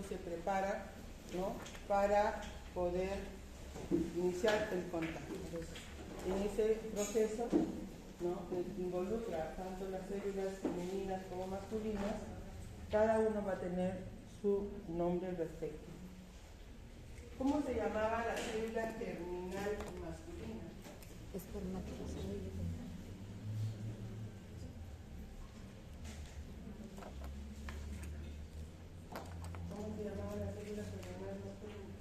se prepara, ¿no?, para poder iniciar el contacto. Entonces, en ese proceso, ¿no?, que involucra tanto las células femeninas como masculinas, cada uno va a tener su nombre respectivo. ¿Cómo se llamaba la célula germinal masculina? Espermatozoide. ¿Cómo se llamaba la célula germinal masculina?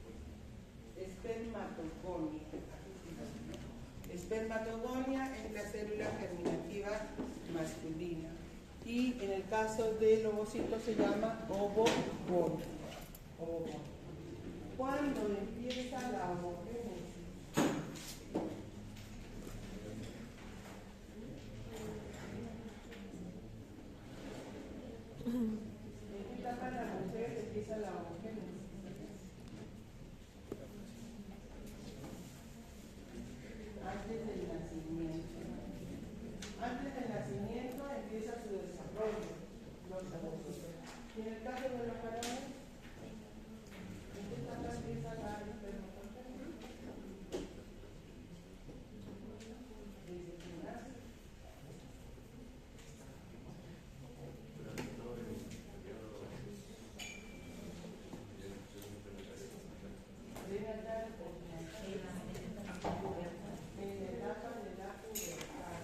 Espermatogonia. Espermatogonia es la célula germinativa masculina. Y en el caso del ovocito se llama ovogonia. ¿Cuándo empieza la ovogénesis? ¿En qué etapa de la mujer empieza la ovogénesis? Antes del nacimiento. Antes del nacimiento empieza su desarrollo, los ovocitos. ¿Y en el caso de los varones? ¿En qué etapa empieza la espermatogenesis? Desde que nace. Prenatal o postnatal. En la etapa de la pubertad.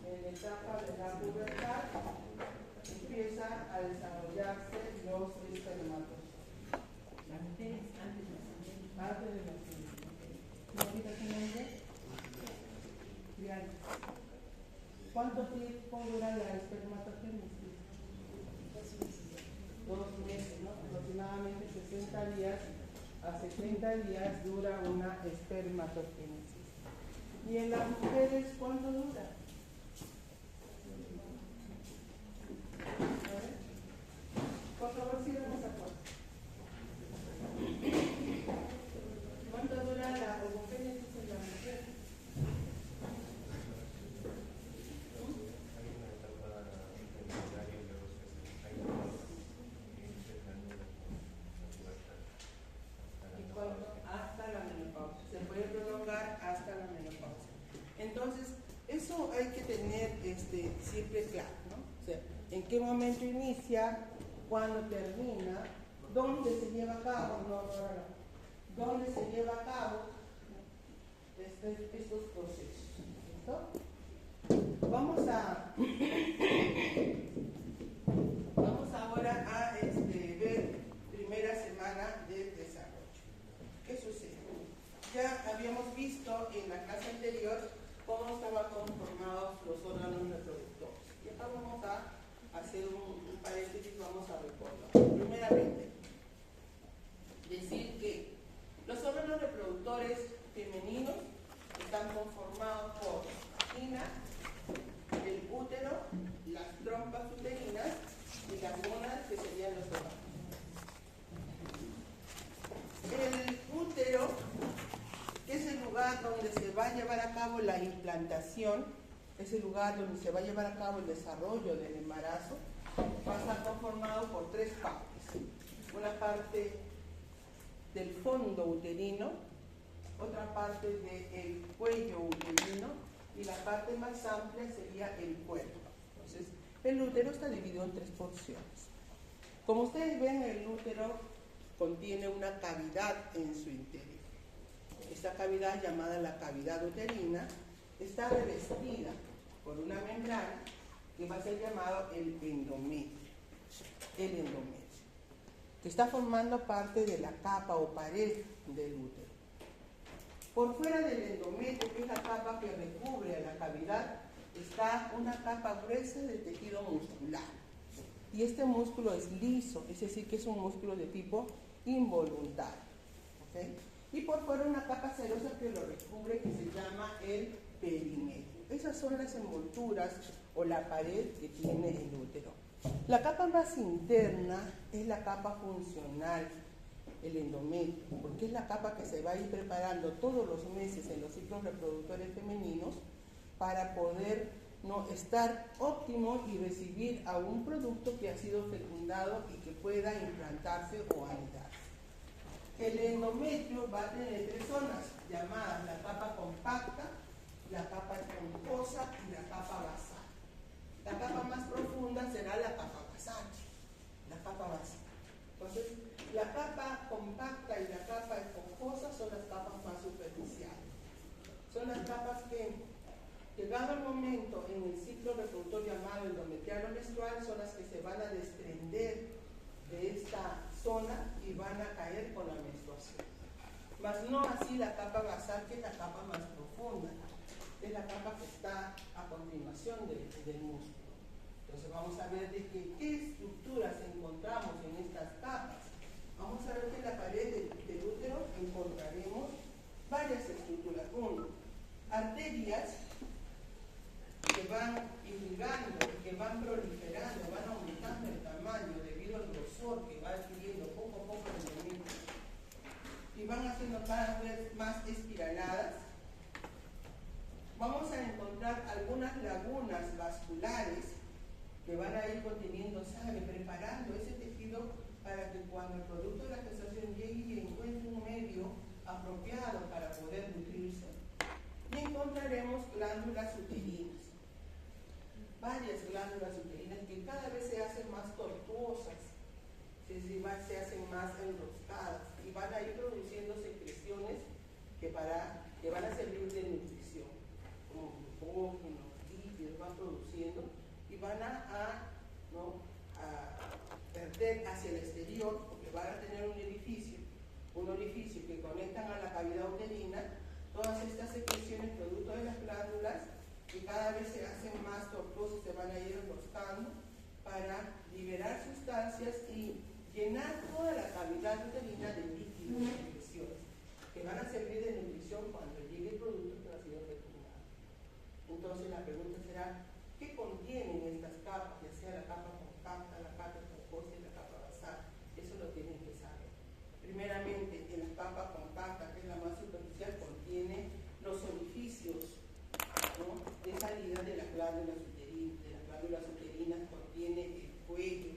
En la etapa de la pubertad empieza a desarrollarse los espermatozoides. Las mujeres antes de nacimiento. Antes de nacimiento. ¿No quita su nombre? Triana. ¿Cuánto tiempo dura la espermatogénesis? 2 meses, ¿no? Aproximadamente 60 días a 70 días dura una espermatogénesis. ¿Y en las mujeres cuánto dura? Por favor, síganos a cuatro. ¿Cuánto dura la ovogénesis en la mujer? ¿Y cuánto? Hasta la menopausia. Se puede prolongar hasta la menopausia. Entonces, eso hay que tener siempre claro, ¿no? O sea, en qué momento inicia, cuándo termina, dónde se lleva a cabo, dónde se lleva a cabo estos procesos. ¿Listo? Vamos ahora a ver primera semana del desarrollo. ¿Qué sucede? Ya habíamos visto en la clase anterior cómo estaban conformados los órganos reproductores. Y acá vamos a hacer un paréntesis, vamos a recordar. Primeramente, decir que los órganos reproductores femeninos están conformados por vagina, el útero, las trompas uterinas y las gónadas, que serían los ovarios. El útero, que es el lugar donde se va a llevar a cabo la implantación, es el lugar donde se va a llevar a cabo el desarrollo del embarazo, va a estar conformado por 3 partes. Una parte del fondo uterino, otra parte del cuello uterino y la parte más amplia sería el cuerpo. Entonces, el útero está dividido en 3 porciones. Como ustedes ven, el útero contiene una cavidad en su interior. Esta cavidad, llamada la cavidad uterina, está revestida por una membrana que va a ser llamado el endometrio. El endometrio, que está formando parte de la capa o pared del útero. Por fuera del endometrio, que es la capa que recubre a la cavidad, está una capa gruesa de tejido muscular. Y este músculo es liso, es decir, que es un músculo de tipo involuntario. ¿Okay? Y por fuera una capa cerosa que lo recubre, que se llama el perimetrio. Esas son las envolturas o la pared que tiene el útero. La capa más interna es la capa funcional, el endometrio, porque es la capa que se va a ir preparando todos los meses en los ciclos reproductores femeninos para poder no estar óptimo y recibir a un producto que ha sido fecundado y que pueda implantarse o anidarse. El endometrio va a tener tres zonas llamadas la capa compacta, la capa esponjosa y la capa basal. La capa más profunda será la capa basal. La capa basal. Entonces, la capa compacta y la capa esponjosa son las capas más superficiales. Son las capas que, llegado el momento en el ciclo reproductor llamado endometrial o menstrual, son las que se van a desprender de esta zona y van a caer con la menstruación. Mas no así la capa basal, que es la capa más profunda, es la capa que está a continuación del músculo. Entonces vamos a ver de qué estructuras encontramos en estas capas. Vamos a ver que en la pared del útero encontraremos varias estructuras. Uno, arterias que van irrigando, que van proliferando, van aumentando el tamaño debido al grosor que va adquiriendo poco a poco el endometrio y van haciendo cada vez más espiraladas. Vamos a encontrar algunas lagunas vasculares que van a ir conteniendo sangre, preparando ese tejido para que cuando el producto de la gestación llegue y encuentre un medio apropiado para poder nutrirse. Y encontraremos glándulas uterinas, varias glándulas uterinas que cada vez se hacen más tortuosas, se hacen más enroscadas y van a ir produciendo secreciones que van a servir de nutrición, como glucógeno, lípidos, van produciendo y van a verter hacia el exterior, porque van a tener un orificio que conectan a la cavidad uterina. Todas estas secreciones producto de las glándulas que cada vez se hacen más tortuosas, se van a ir enroscando para liberar sustancias y llenar toda la cavidad uterina de líquidos y secreciones que van a servir de nutrición cuando llegue el producto que ha sido fecundado. Entonces la pregunta será, ¿qué contienen estas capas? Ya sea la capa compacta, la capa esponjosa y la capa basal. Eso lo tienen que saber. Primeramente, en la capa compacta, que es la más superficial, contiene los orificios, ¿no?, de salida de las glándulas uterinas. De las glándulas uterinas contiene el cuello,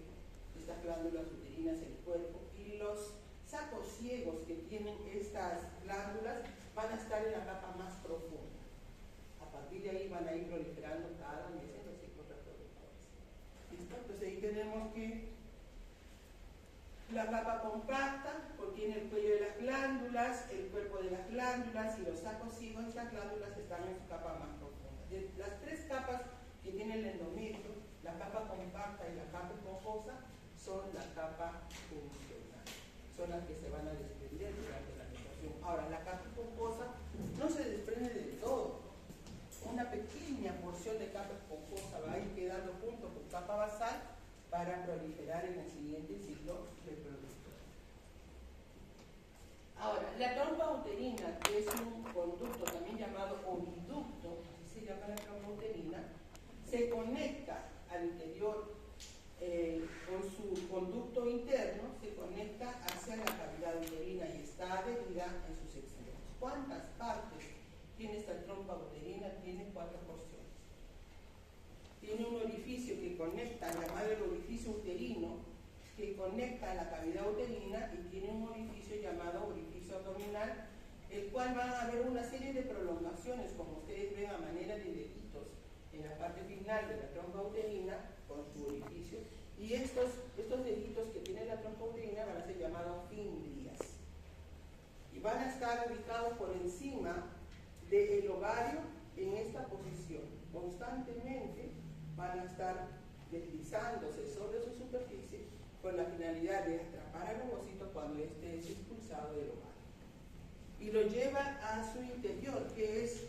estas glándulas uterinas el cuerpo, y los sacos ciegos que tienen estas glándulas van a estar en la capa más profunda. A partir de ahí van a ir proliferando cada mes en los ciclos reproductores. ¿Listo? Entonces ahí tenemos que la capa compacta contiene el cuello de las glándulas, el cuerpo de las glándulas y los sacos ciegos. Estas glándulas están en su capa más profunda. De las tres capas que tiene el endometrio, la capa compacta y la capa esponjosa son la capa funcional. Son las que se van a desprender durante la gestación. Ahora, la capa esponjosa no se desprende del todo. Una pequeña porción de capa esponjosa va a ir quedando junto con capa basal para proliferar en el siguiente ciclo reproductor. Ahora, la trompa uterina, que es un conducto también llamado oviducto, así se llama la trompa uterina, se conecta al interior con su conducto interno, se conecta hacia la cavidad uterina y está adherida en sus extremos. ¿Cuántas partes tiene esta trompa uterina? Tiene 4 porciones. Tiene un orificio que conecta, llamado el orificio uterino, que conecta a la cavidad uterina, y tiene un orificio llamado orificio abdominal, el cual van a haber una serie de prolongaciones, como ustedes ven, a manera de deditos en la parte final de la trompa uterina con su orificio, y estos deditos que tiene la trompa uterina van a ser llamados fimbrias y van a estar ubicados por encima del ovario en esta posición. Constantemente van a estar deslizándose sobre su superficie con la finalidad de atrapar al ovocito cuando éste es expulsado del ovario. Y lo lleva a su interior, que es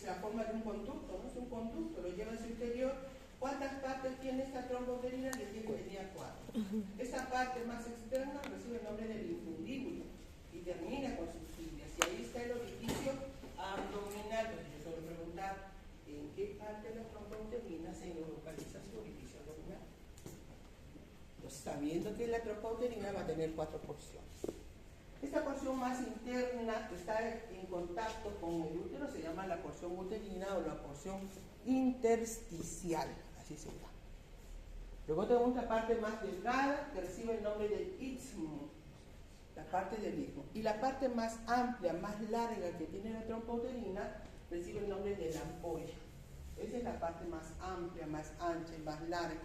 la forma de un conducto, ¿no? Es un conducto, lo lleva a su interior. ¿Cuántas partes tiene esta trompa uterina? Tenía 4. Esta parte más externa recibe el nombre del infundíbulo y termina con sus fibras. Y ahí está el orificio abdominal. Yo suelo preguntar, ¿en qué parte de la trompa uterina se localiza su orificio abdominal? Pues sabiendo que la trompa uterina va a tener 4 porciones. Esta porción más interna que está en contacto con el útero se llama la porción uterina o la porción intersticial, así se llama. Luego tenemos la parte más delgada que recibe el nombre de istmo, la parte del istmo. Y la parte más amplia, más larga que tiene la trompa uterina recibe el nombre de la ampolla. Esa es la parte más amplia, más ancha y más larga.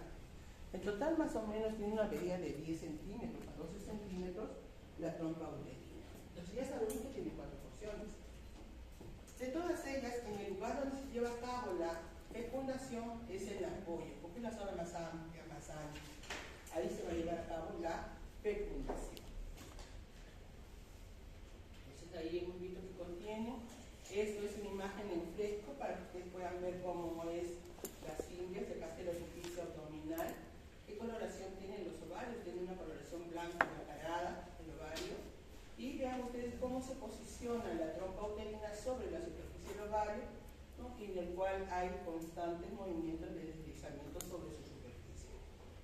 En total más o menos tiene una medida de 10 centímetros a 12 centímetros la trompa uterina. Entonces ya sabemos que tiene 4 porciones. De todas ellas, en el lugar donde se lleva a cabo la fecundación es en la ampolla, porque es la zona más amplia, más ancha. Ahí se va a llevar a cabo la fecundación. Entonces ahí hemos visto que contiene. Esto es una imagen en fresco para que ustedes puedan ver cómo es las filias. Acá está la superficie abdominal. ¿Qué coloración tienen los ovarios? Tiene una coloración blanca nacarada el ovario. Y vean ustedes cómo se posiciona la trompa uterina sobre la superficie del ovario, ¿no? Y en el cual hay constantes movimientos de deslizamiento sobre su superficie.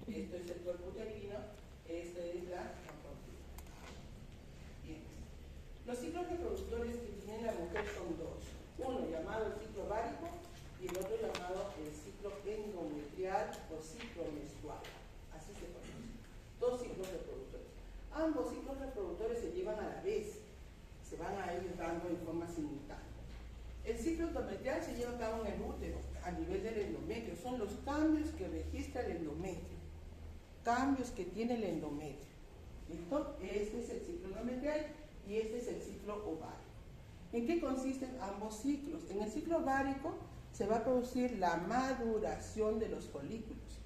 Esto es el cuerpo uterino, esto es la trompa uterina. Bien. Los ciclos reproductores que tiene la mujer son dos. Uno llamado el ciclo ovárico y el otro llamado el ciclo endometrial o ciclo menstrual. Así se conoce. Dos ciclos reproductores. Ambos ciclos reproductores se llevan a la vez. Se van a ir dando en forma simultánea. El ciclo endometrial se lleva a cabo en el útero, a nivel del endometrio. Son los cambios que registra el endometrio. Cambios que tiene el endometrio. ¿Listo? Este es el ciclo endometrial y este es el ciclo ovárico. ¿En qué consisten ambos ciclos? En el ciclo ovárico se va a producir la maduración de los folículos.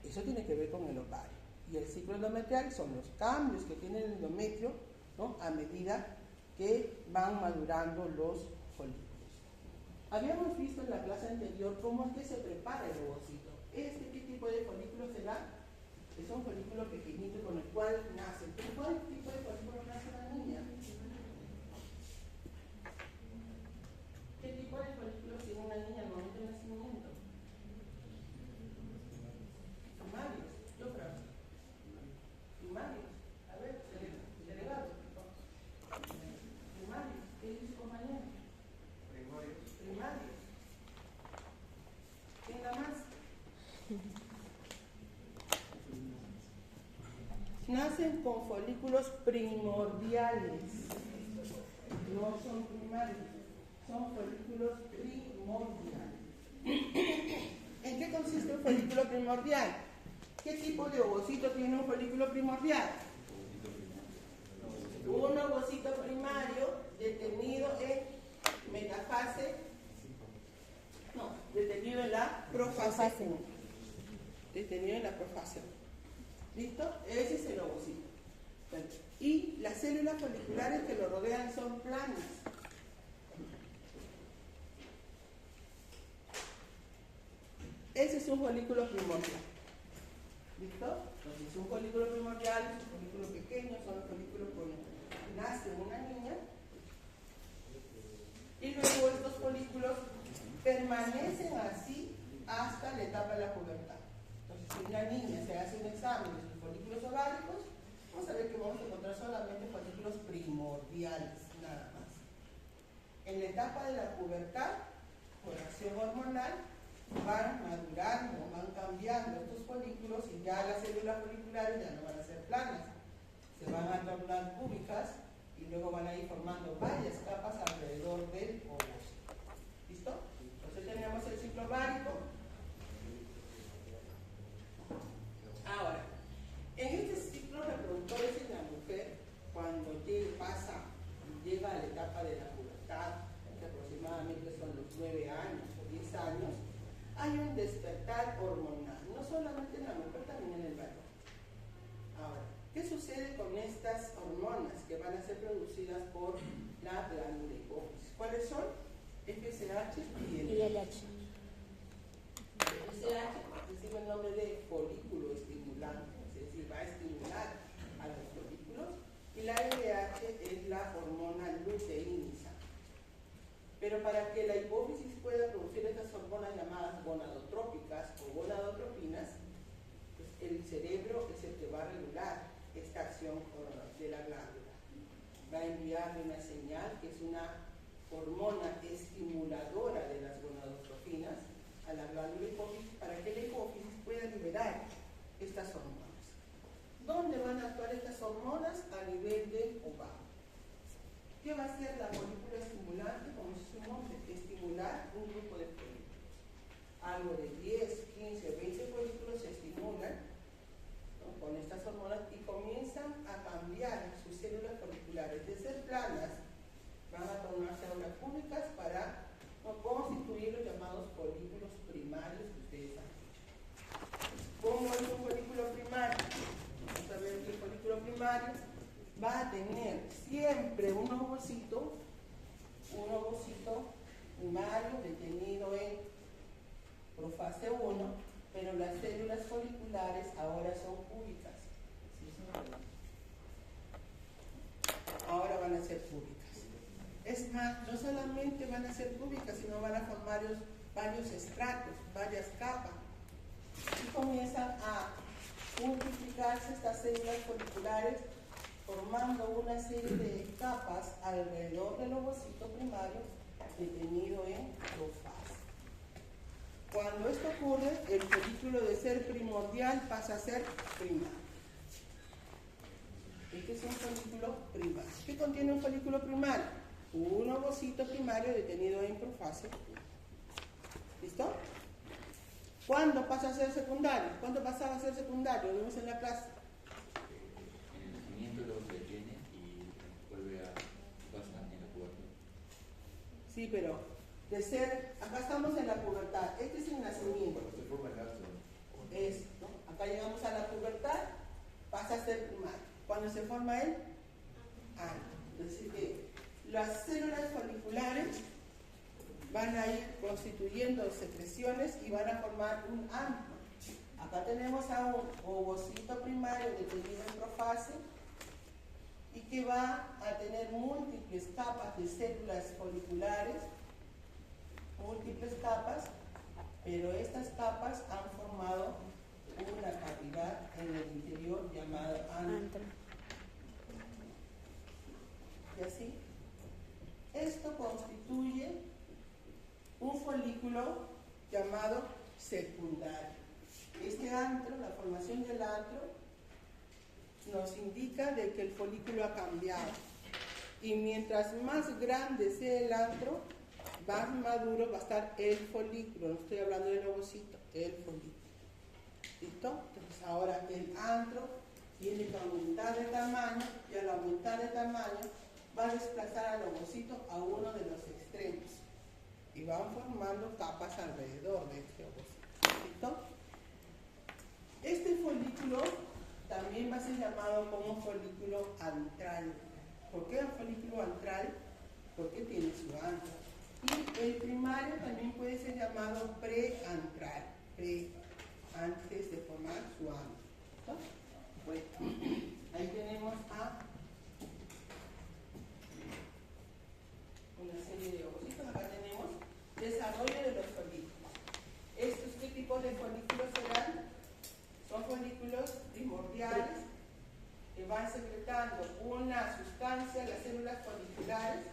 Eso tiene que ver con el ovario. Y el ciclo endometrial son los cambios que tiene el endometrio, ¿no? A medida que van madurando los folículos. Habíamos visto en la clase anterior cómo es que se prepara el ovocito. ¿Qué tipo de folículo será? Es un folículo pequeñito con el cual nace. ¿Cuál tipo de folículo nace la niña? ¿Qué tipo de folículos tiene una niña al momento del nacimiento? Primarios. Yo creo. Primarios. A ver, delegado. Primarios. ¿Qué dice su compañero? Primarios. ¿Quién da más? Nacen con folículos primordiales. No son primarios. Son folículos primordiales. ¿En qué consiste un folículo primordial? ¿Qué tipo de ovocito tiene un folículo primordial? Un ovocito primario detenido en metafase, no, detenido en la profase. Detenido en la profase. ¿Listo? Ese es el ovocito. Y las células foliculares que lo rodean son planas. Ese es un folículo primordial. ¿Listo? Entonces, un folículo primordial es un folículo pequeño, son los folículos cuando nace una niña. Y luego estos folículos permanecen así hasta la etapa de la pubertad. Entonces, si una niña se hace un examen de sus folículos ováricos, vamos a ver que vamos a encontrar solamente folículos primordiales, nada más. En la etapa de la pubertad, por acción hormonal, van madurando, van cambiando estos folículos y ya las células foliculares ya no van a ser planas, se van a tornar cúbicas y luego van a ir formando varias capas alrededor del ovocito. ¿Listo? Entonces tenemos el ciclo ovárico. Ahora, en este ciclo reproductores en la mujer, cuando llega a la etapa de la pubertad, que aproximadamente son los 9 años o 10 años, hay un despertar hormonal, no solamente en la mujer, también en el varón. Ahora, ¿qué sucede con estas hormonas que van a ser producidas por la glándula hipófisis? ¿Cuáles son? FSH y LH. FSH recibe el nombre de folículo estimulante, es decir, va a estimular a los folículos, y la LH es la hormona luteínica. Pero para que la hipófisis pueda producir estas hormonas llamadas gonadotrópicas o gonadotropinas, pues el cerebro es el que va a regular esta acción de la glándula. va a enviarle una señal que es una hormona estimuladora de las gonadotrophinas a la glándula hipófisis para que la hipófisis pueda liberar estas hormonas. ¿Dónde van a actuar estas hormonas? A nivel del ovario. ¿Qué va a hacer la folícula estimulante? Como es su nombre, estimular un grupo de folículos. Algo de 10, 15, 20 folículos se estimulan, ¿no?, con estas hormonas y comienzan a cambiar sus células foliculares de ser planas, van a tornar células cúbicas para, ¿no?, constituir los llamados folículos primarios que ustedes han dicho. ¿Cómo es un folículo primario? Vamos a ver que el folículo primario va a tener siempre un ovocito primario detenido en profase 1, pero las células foliculares ahora son cúbicas. ¿Sí? Ahora van a ser cúbicas. Es más, no solamente van a ser cúbicas, sino van a formar varios estratos, varias capas. Y comienzan a multiplicarse estas células foliculares, formando una serie de capas alrededor del ovocito primario detenido en profase. Cuando esto ocurre, el folículo de ser primordial pasa a ser primario. Este es un folículo primario. ¿Qué contiene un folículo primario? Un ovocito primario detenido en profase. ¿Listo? ¿Cuándo pasa a ser secundario? ¿Cuándo pasaba a ser secundario? Lo vimos en la clase. En el nacimiento luego se detiene y vuelve a pasar en la pubertad. Sí, pero de ser, acá estamos en la pubertad, este es el nacimiento. Cuando se forma el astro. Esto, acá llegamos a la pubertad, pasa a ser primario. Cuando se forma el ano. Es decir, que las células foliculares van a ir constituyendo secreciones y van a formar un antro. Acá tenemos a un ovocito primario detenido en profase y que va a tener múltiples capas de células foliculares, múltiples capas, pero estas capas han formado una cavidad en el interior llamada antro. ¿Y así? Esto constituye un folículo llamado secundario. Este antro, la formación del antro, nos indica de que el folículo ha cambiado. Y mientras más grande sea el antro, más maduro va a estar el folículo. No estoy hablando del ovocito, el folículo. ¿Listo? Entonces ahora el antro tiene que aumentar de tamaño y al aumentar de tamaño va a desplazar al ovocito a uno de los extremos. Y van formando capas alrededor de este ovocito. ¿Listo? Este folículo también va a ser llamado como folículo antral. ¿Por qué un folículo antral? Porque tiene su antro. Y el primario también puede ser llamado preantral, antes de formar su antro. ¿Listo? Bueno, ahí tenemos a una serie de ovocitos. Acá tenemos desarrollo de los folículos. ¿Estos qué tipos de folículos serán? Son folículos primordiales que van secretando una sustancia, las células foliculares,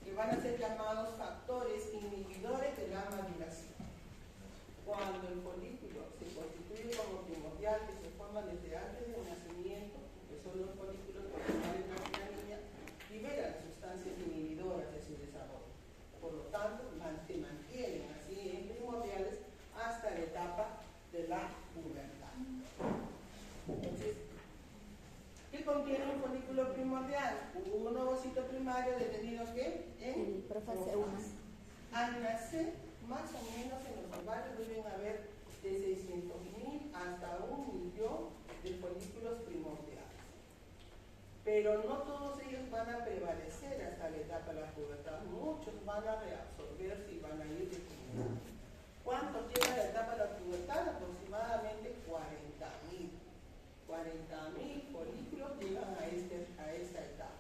que van a ser llamados factores inhibidores de la maduración. Cuando el folículo se constituye como primordial, que se forma desde antes del nacimiento, que son los folículos primordiales de la niña, liberan sustancias inhibidoras de su desarrollo. Por lo tanto, se mantienen así en primordiales hasta la etapa de la pubertad. Entonces, ¿qué contiene un folículo primordial? Un ovocito primario detenido ¿qué? En profase 1. Al nacer, más o menos en los ovarios deben haber de 600.000 hasta 1.000.000 de folículos primordiales. Pero no todos ellos van a prevalecer hasta la etapa de la pubertad. Muchos van a reabsorberse y van a ir disminuyendo. ¿Cuántos llega a la etapa de la pubertad? Aproximadamente 40.000. 40.000 folículos llegan a esta etapa,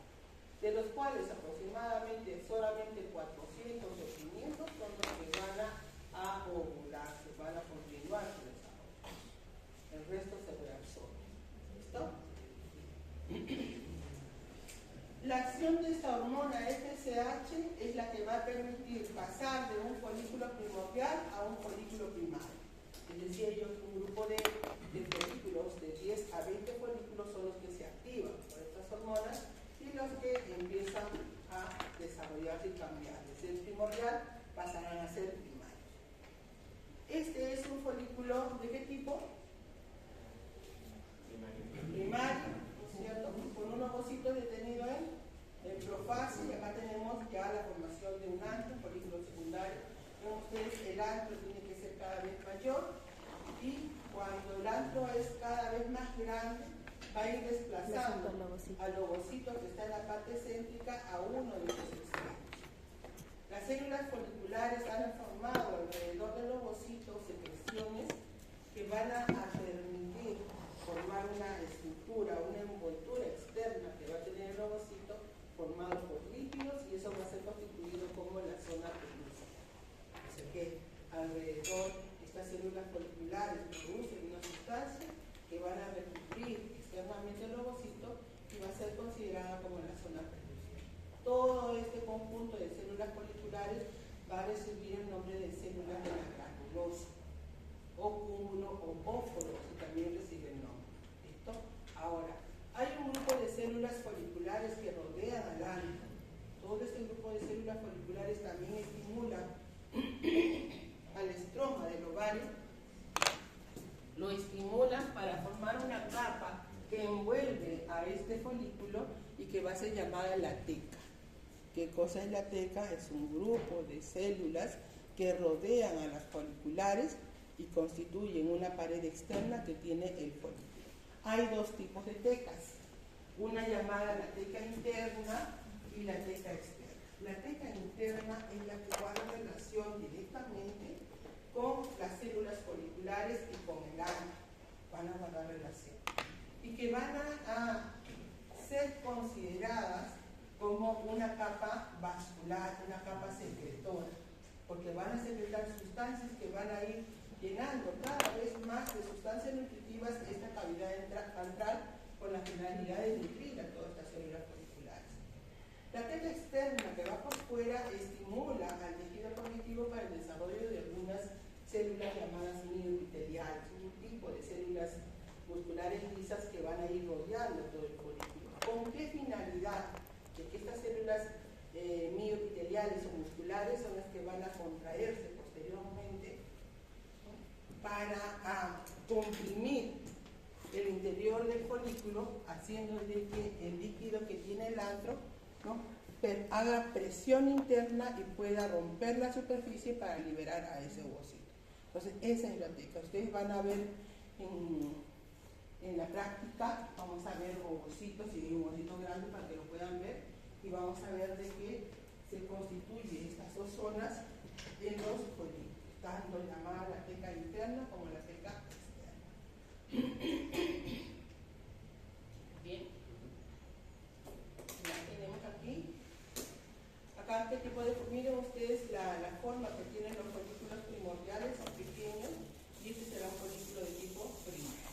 de los cuales aproximadamente solamente 400 o 500 son los que van a ovularse, van a continuar su desarrollo. El resto se reabsorbe. ¿Listo? La acción de esta hormona FSH es la que va a permitir pasar de un folículo primordial a un folículo primario. Les decía yo que un grupo de folículos de 10 a 20 folículos son los que se activan por estas hormonas y los que empiezan a desarrollarse y cambiar. Desde el primordial pasarán a ser primarios. Este es un folículo ¿de qué tipo? Primario, ¿no es cierto? Con un ovocito detenido en profase, y acá tenemos ya la formación de un antro, folículo secundario. Ven ustedes, el antro tiene que ser cada vez mayor, y cuando el antro es cada vez más grande, va a ir desplazando al ovocito que está en la parte céntrica a uno de los extremos. Las células foliculares han formado alrededor del ovocito secreciones que van a permitir formar una estructura, una envoltura externa que va a tener el ovocito formado por lípidos, y eso va a ser constituido como la zona pelúcida. O sea que alrededor estas células foliculares producen una sustancia que van a recubrir externamente el ovocito y va a ser considerada como la zona pelúcida. Todo este conjunto de células foliculares va a recibir el nombre de células de la granulosa, o cúmulo o óforo, que también recibe el nombre. ¿Listo? Ahora, hay un grupo de células foliculares que rodean al antro. Todo este grupo de células foliculares también estimula al estroma del ovario, lo estimulan para formar una capa que envuelve a este folículo y que va a ser llamada la teca. ¿Qué cosa es la teca? Es un grupo de células que rodean a las foliculares y constituyen una pared externa que tiene el folículo. Hay dos tipos de tecas, una llamada la teca interna y la teca externa. La teca interna es la que guarda relación directamente con las células foliculares y con el antro, van a guardar relación, y que van a ser consideradas como una capa vascular, una capa secretora, porque van a secretar sustancias que van a ir llenando cada vez más de sustancias nutritivas esta cavidad antral con la finalidad de nutrir a todas estas células foliculares. La teca externa que va por fuera estimula al tejido conectivo para el desarrollo de algunas células llamadas mioepiteliales, un tipo de células musculares lisas que van a ir rodeando todo el folículo. ¿Con qué finalidad? De que estas células mioepiteliales o musculares son las que van a contraerse posteriormente para comprimir el interior del folículo, haciendo de que el líquido que tiene el antro, ¿no?, haga presión interna y pueda romper la superficie para liberar a ese ovocito. Entonces, esa es la teca. Ustedes van a ver en la práctica, vamos a ver ovocitos y un ovocito grande para que lo puedan ver, y vamos a ver de qué se constituye estas dos zonas en los folículos, tanto llamada la teca interna como la teca externa. Bien, la tenemos aquí. Acá, ¿qué tipo de? Miren ustedes la forma que tienen los folículos primordiales, son pequeños, y este será un folículo de tipo primario.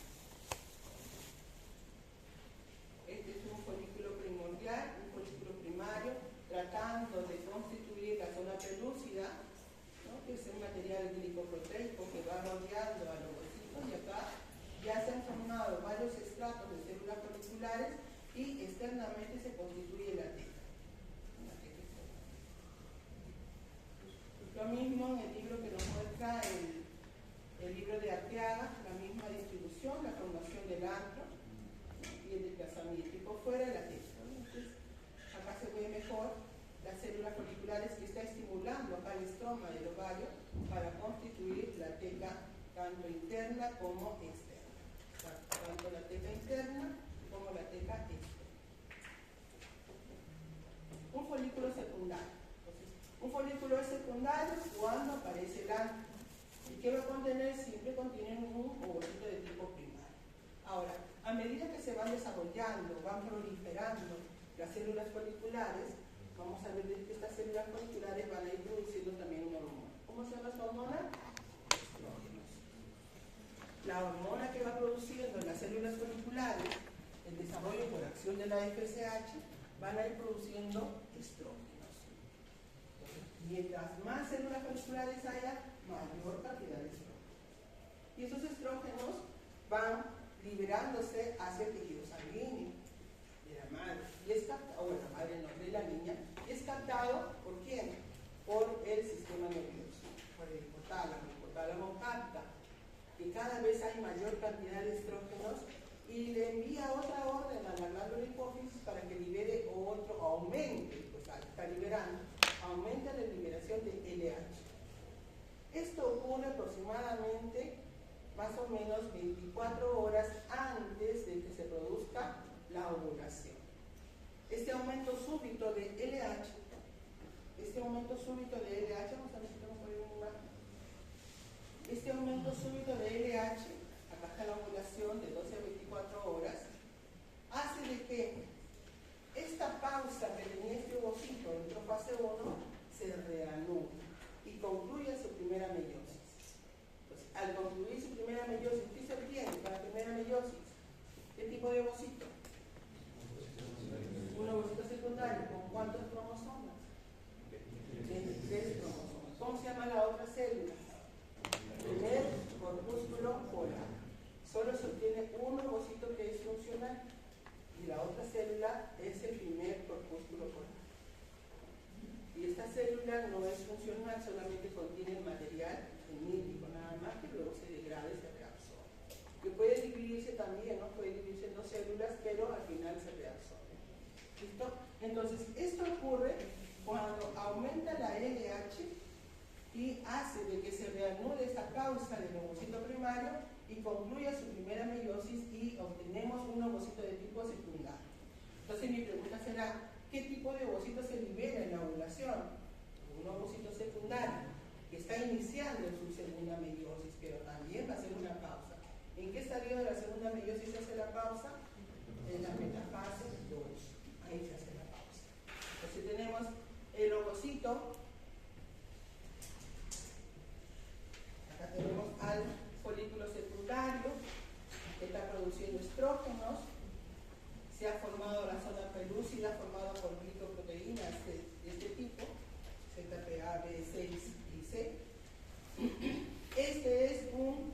Este es un folículo primordial, un folículo primario, tratando de constituir la zona pelúcida, ¿no?, que es un material glicoproteico que va rodeando al ovocito, y acá ya se han formado varios estratos de células foliculares y externamente se constituye la teca. Lo mismo en el libro que nos muestra el libro de Arteaga, la misma distribución, la formación del antro y el desplazamiento. Y por fuera la teca. Entonces, acá se ve mejor las células foliculares que está estimulando acá el estroma del ovario para constituir la teca tanto interna como externa. Tanto la teca interna como la teca externa. Un folículo secundario. Un folículo es secundario cuando aparece el antro. ¿Y qué va a contener? Siempre contiene un ovocito de tipo primario. Ahora, a medida que se van desarrollando, van proliferando las células foliculares, vamos a ver que estas células foliculares van a ir produciendo también una hormona. ¿Cómo se llama esta hormona? Estrógenos. La hormona que va produciendo en las células foliculares, el desarrollo por acción de la FSH, van a ir produciendo estrógenos. Mientras más células folliculares haya, mayor cantidad de estrógenos. Y esos estrógenos van liberándose hacia el tejido sanguíneo de la madre. Y es captado, o la madre no, de la niña, y es captado ¿por quién? Por el sistema nervioso, por el hipotálamo. El hipotálamo capta que cada vez hay mayor cantidad de estrógenos y le envía otra orden a la glándula hipófisis para que libere otro, aumente, pues está liberando, aumenta la liberación de LH. Esto ocurre aproximadamente más o menos 24 horas antes de que se produzca la ovulación. Este aumento súbito de LH, vamos a ver si tengo por ahí una imagen. Este aumento súbito de LH, acá está la ovulación de 12 a 24 horas, hace de que esta pausa que tenía este ovocito dentro de fase 1 se reanude y concluya su primera meiosis. Entonces, al concluir su primera meiosis, ¿qué se obtiene con la primera meiosis? ¿Qué tipo de ovocito? Un ovocito secundario. ¿Con cuántos cromosomas? 23 cromosomas. ¿Cómo se llama la otra célula? Primer corpúsculo polar. Solo se obtiene un ovocito que es funcional y la otra célula es el primer corpúsculo polar. Y esta célula no es funcional, solamente contiene el material genético nada más, que luego se degrada y se reabsorbe. Que puede dividirse también, ¿no? Puede dividirse en dos células, pero al final se reabsorbe. ¿Listo? Entonces, esto ocurre cuando aumenta la LH y hace de que se reanude esta causa del ovocito primario y concluya su primera meiosis y obtenemos un ovocito de tipo secundario. Entonces mi pregunta será, ¿qué tipo de ovocito se libera en la ovulación? Un ovocito secundario, que está iniciando su segunda meiosis, pero también va a hacer una pausa. ¿En qué estadio de la segunda meiosis se hace la pausa? En la metafase 2. Ahí se hace la pausa. Entonces tenemos el ovocito. Acá tenemos al folículo secundario que está produciendo estrógenos. Se ha formado la zona pelúcida formada por glicoproteínas de este tipo, ZPA, B6 y C. Este es un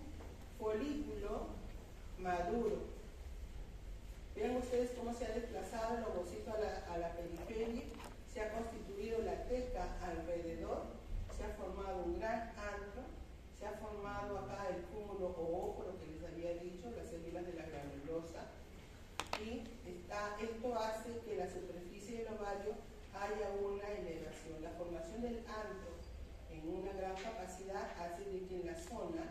folículo maduro. Vean ustedes cómo se ha desplazado el ovocito a la periferia, se ha constituido la teca alrededor, se ha formado un gran antro, se ha formado acá el cúmulo o óvulo que les había dicho, las células de la granulosa, y esto hace que la superficie del ovario haya una elevación. La formación del antro en una gran capacidad hace de que en la zona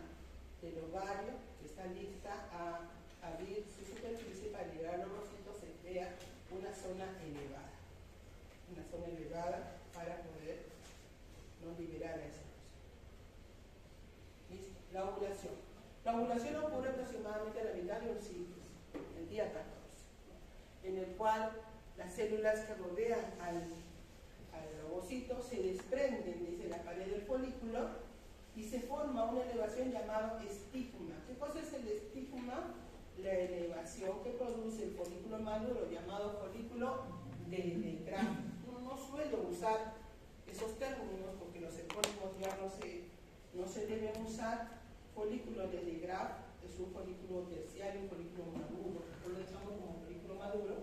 del ovario, que está lista a abrir su superficie para llegar al ovocito, se crea una zona elevada para poder no liberar a esa cosa. ¿Listo? La ovulación. La ovulación ocurre aproximadamente a la mitad de un ciclo, el día 14, ¿no? En el cual las células que rodean al ovocito se desprenden desde la pared del folículo y se forma una elevación llamada estigma. ¿Qué cosa es el estigma? La elevación que produce el folículo maduro, llamado folículo de Graf. No suelo usar esos términos porque los epónimos ya no se deben usar. Folículo de Graf es un folículo terciario, un folículo maduro, lo dejamos como folículo maduro,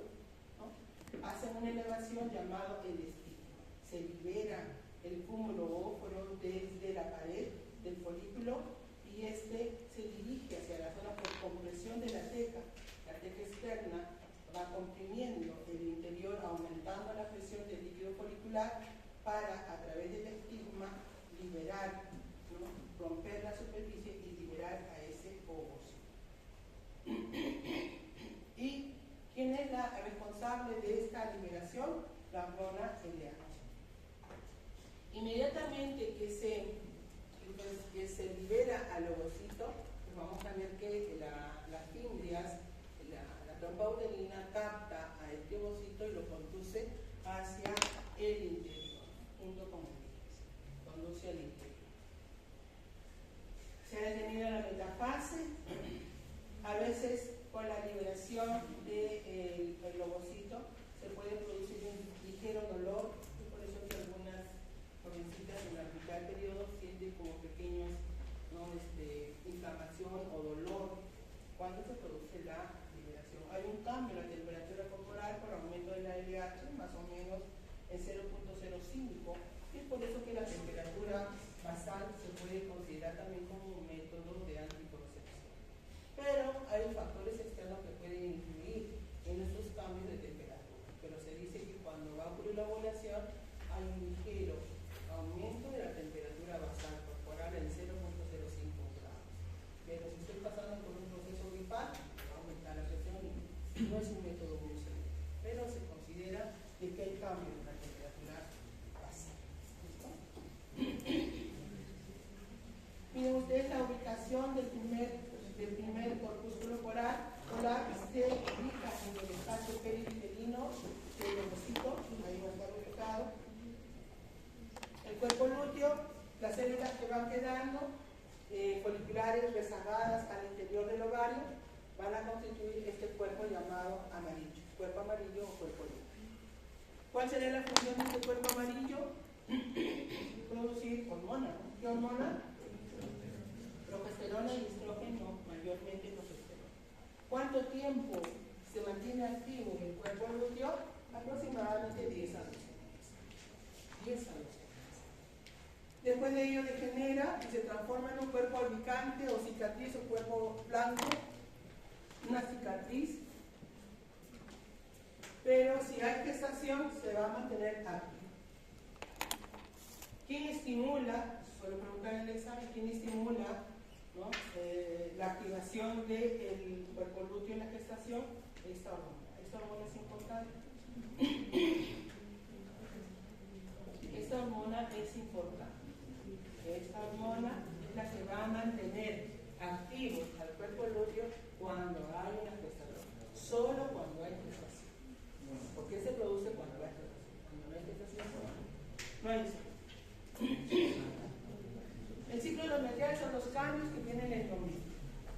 ¿no? Hacen una elevación llamada el estigma. Se libera el cúmulo óforo desde la pared del folículo y este se dirige hacia la zona por compresión de la teca. La teca externa va comprimiendo el interior, aumentando la presión del líquido folicular para, a través del estigma, liberar, ¿no? Romper la superficie y liberar a ese ovocito. ¿Y quién es la responsable de esta liberación? La hormona LH. Inmediatamente que se libera al ovocito, pues vamos a ver que las fimbrias, la trompa uterina capta a este ovocito y lo conduce hacia el interior, junto con el hígado, conduce al interior. Se ha detenido la metafase, a veces con la liberación del ovocito se puede producir un inflamación o dolor cuando se produce la liberación. Hay un cambio en la temperatura corporal por aumento de la LH, más o menos en 0.05, y es por eso que la temperatura basal se puede considerar también como un método de anticoncepción. Pero hay factores externos que pueden influir en estos cambios de temperatura, pero se dice que cuando va a ocurrir la ovulación hay un ligero aumento de la temperatura basal corporal en 0.05 grados. Pero si estoy pasando por un proceso gripal, va a aumentar la presión y no es un método muy seguro, pero se considera de que hay cambio en la temperatura basal. ¿Listo? Miren ustedes la ubicación del primer corpúsculo polar se ubica en el espacio perivitelino del ovocito, ahí va a estar ubicado. El cuerpo lúteo, las células que van quedando, foliculares rezagadas al interior del ovario, van a constituir este cuerpo llamado amarillo, cuerpo amarillo o cuerpo lúteo. ¿Cuál sería la función de este cuerpo amarillo? Producir hormona, ¿no? ¿Qué hormona? Progesterona y estrógeno, mayormente progesterona. ¿Cuánto tiempo se mantiene activo en el cuerpo lúteo? Aproximadamente 10 a 12 días. 10 a 12 días. Después de ello degenera y se transforma en un cuerpo albicante o cicatriz o cuerpo blanco, una cicatriz, pero si hay gestación se va a mantener activo. ¿Quién estimula? Suelo preguntar en el examen, ¿quién estimula, ¿no? La activación del cuerpo lúteo en la gestación? Esta hormona. Esta hormona es importante. Esta hormona es importante. Esta hormona es la que va a mantener activo al cuerpo lúteo cuando hay una gestación. Solo cuando hay gestación. ¿Por qué se produce cuando hay gestación? Cuando no hay gestación, no hay gestación. El ciclo endometrial son los cambios que tiene el endometrio.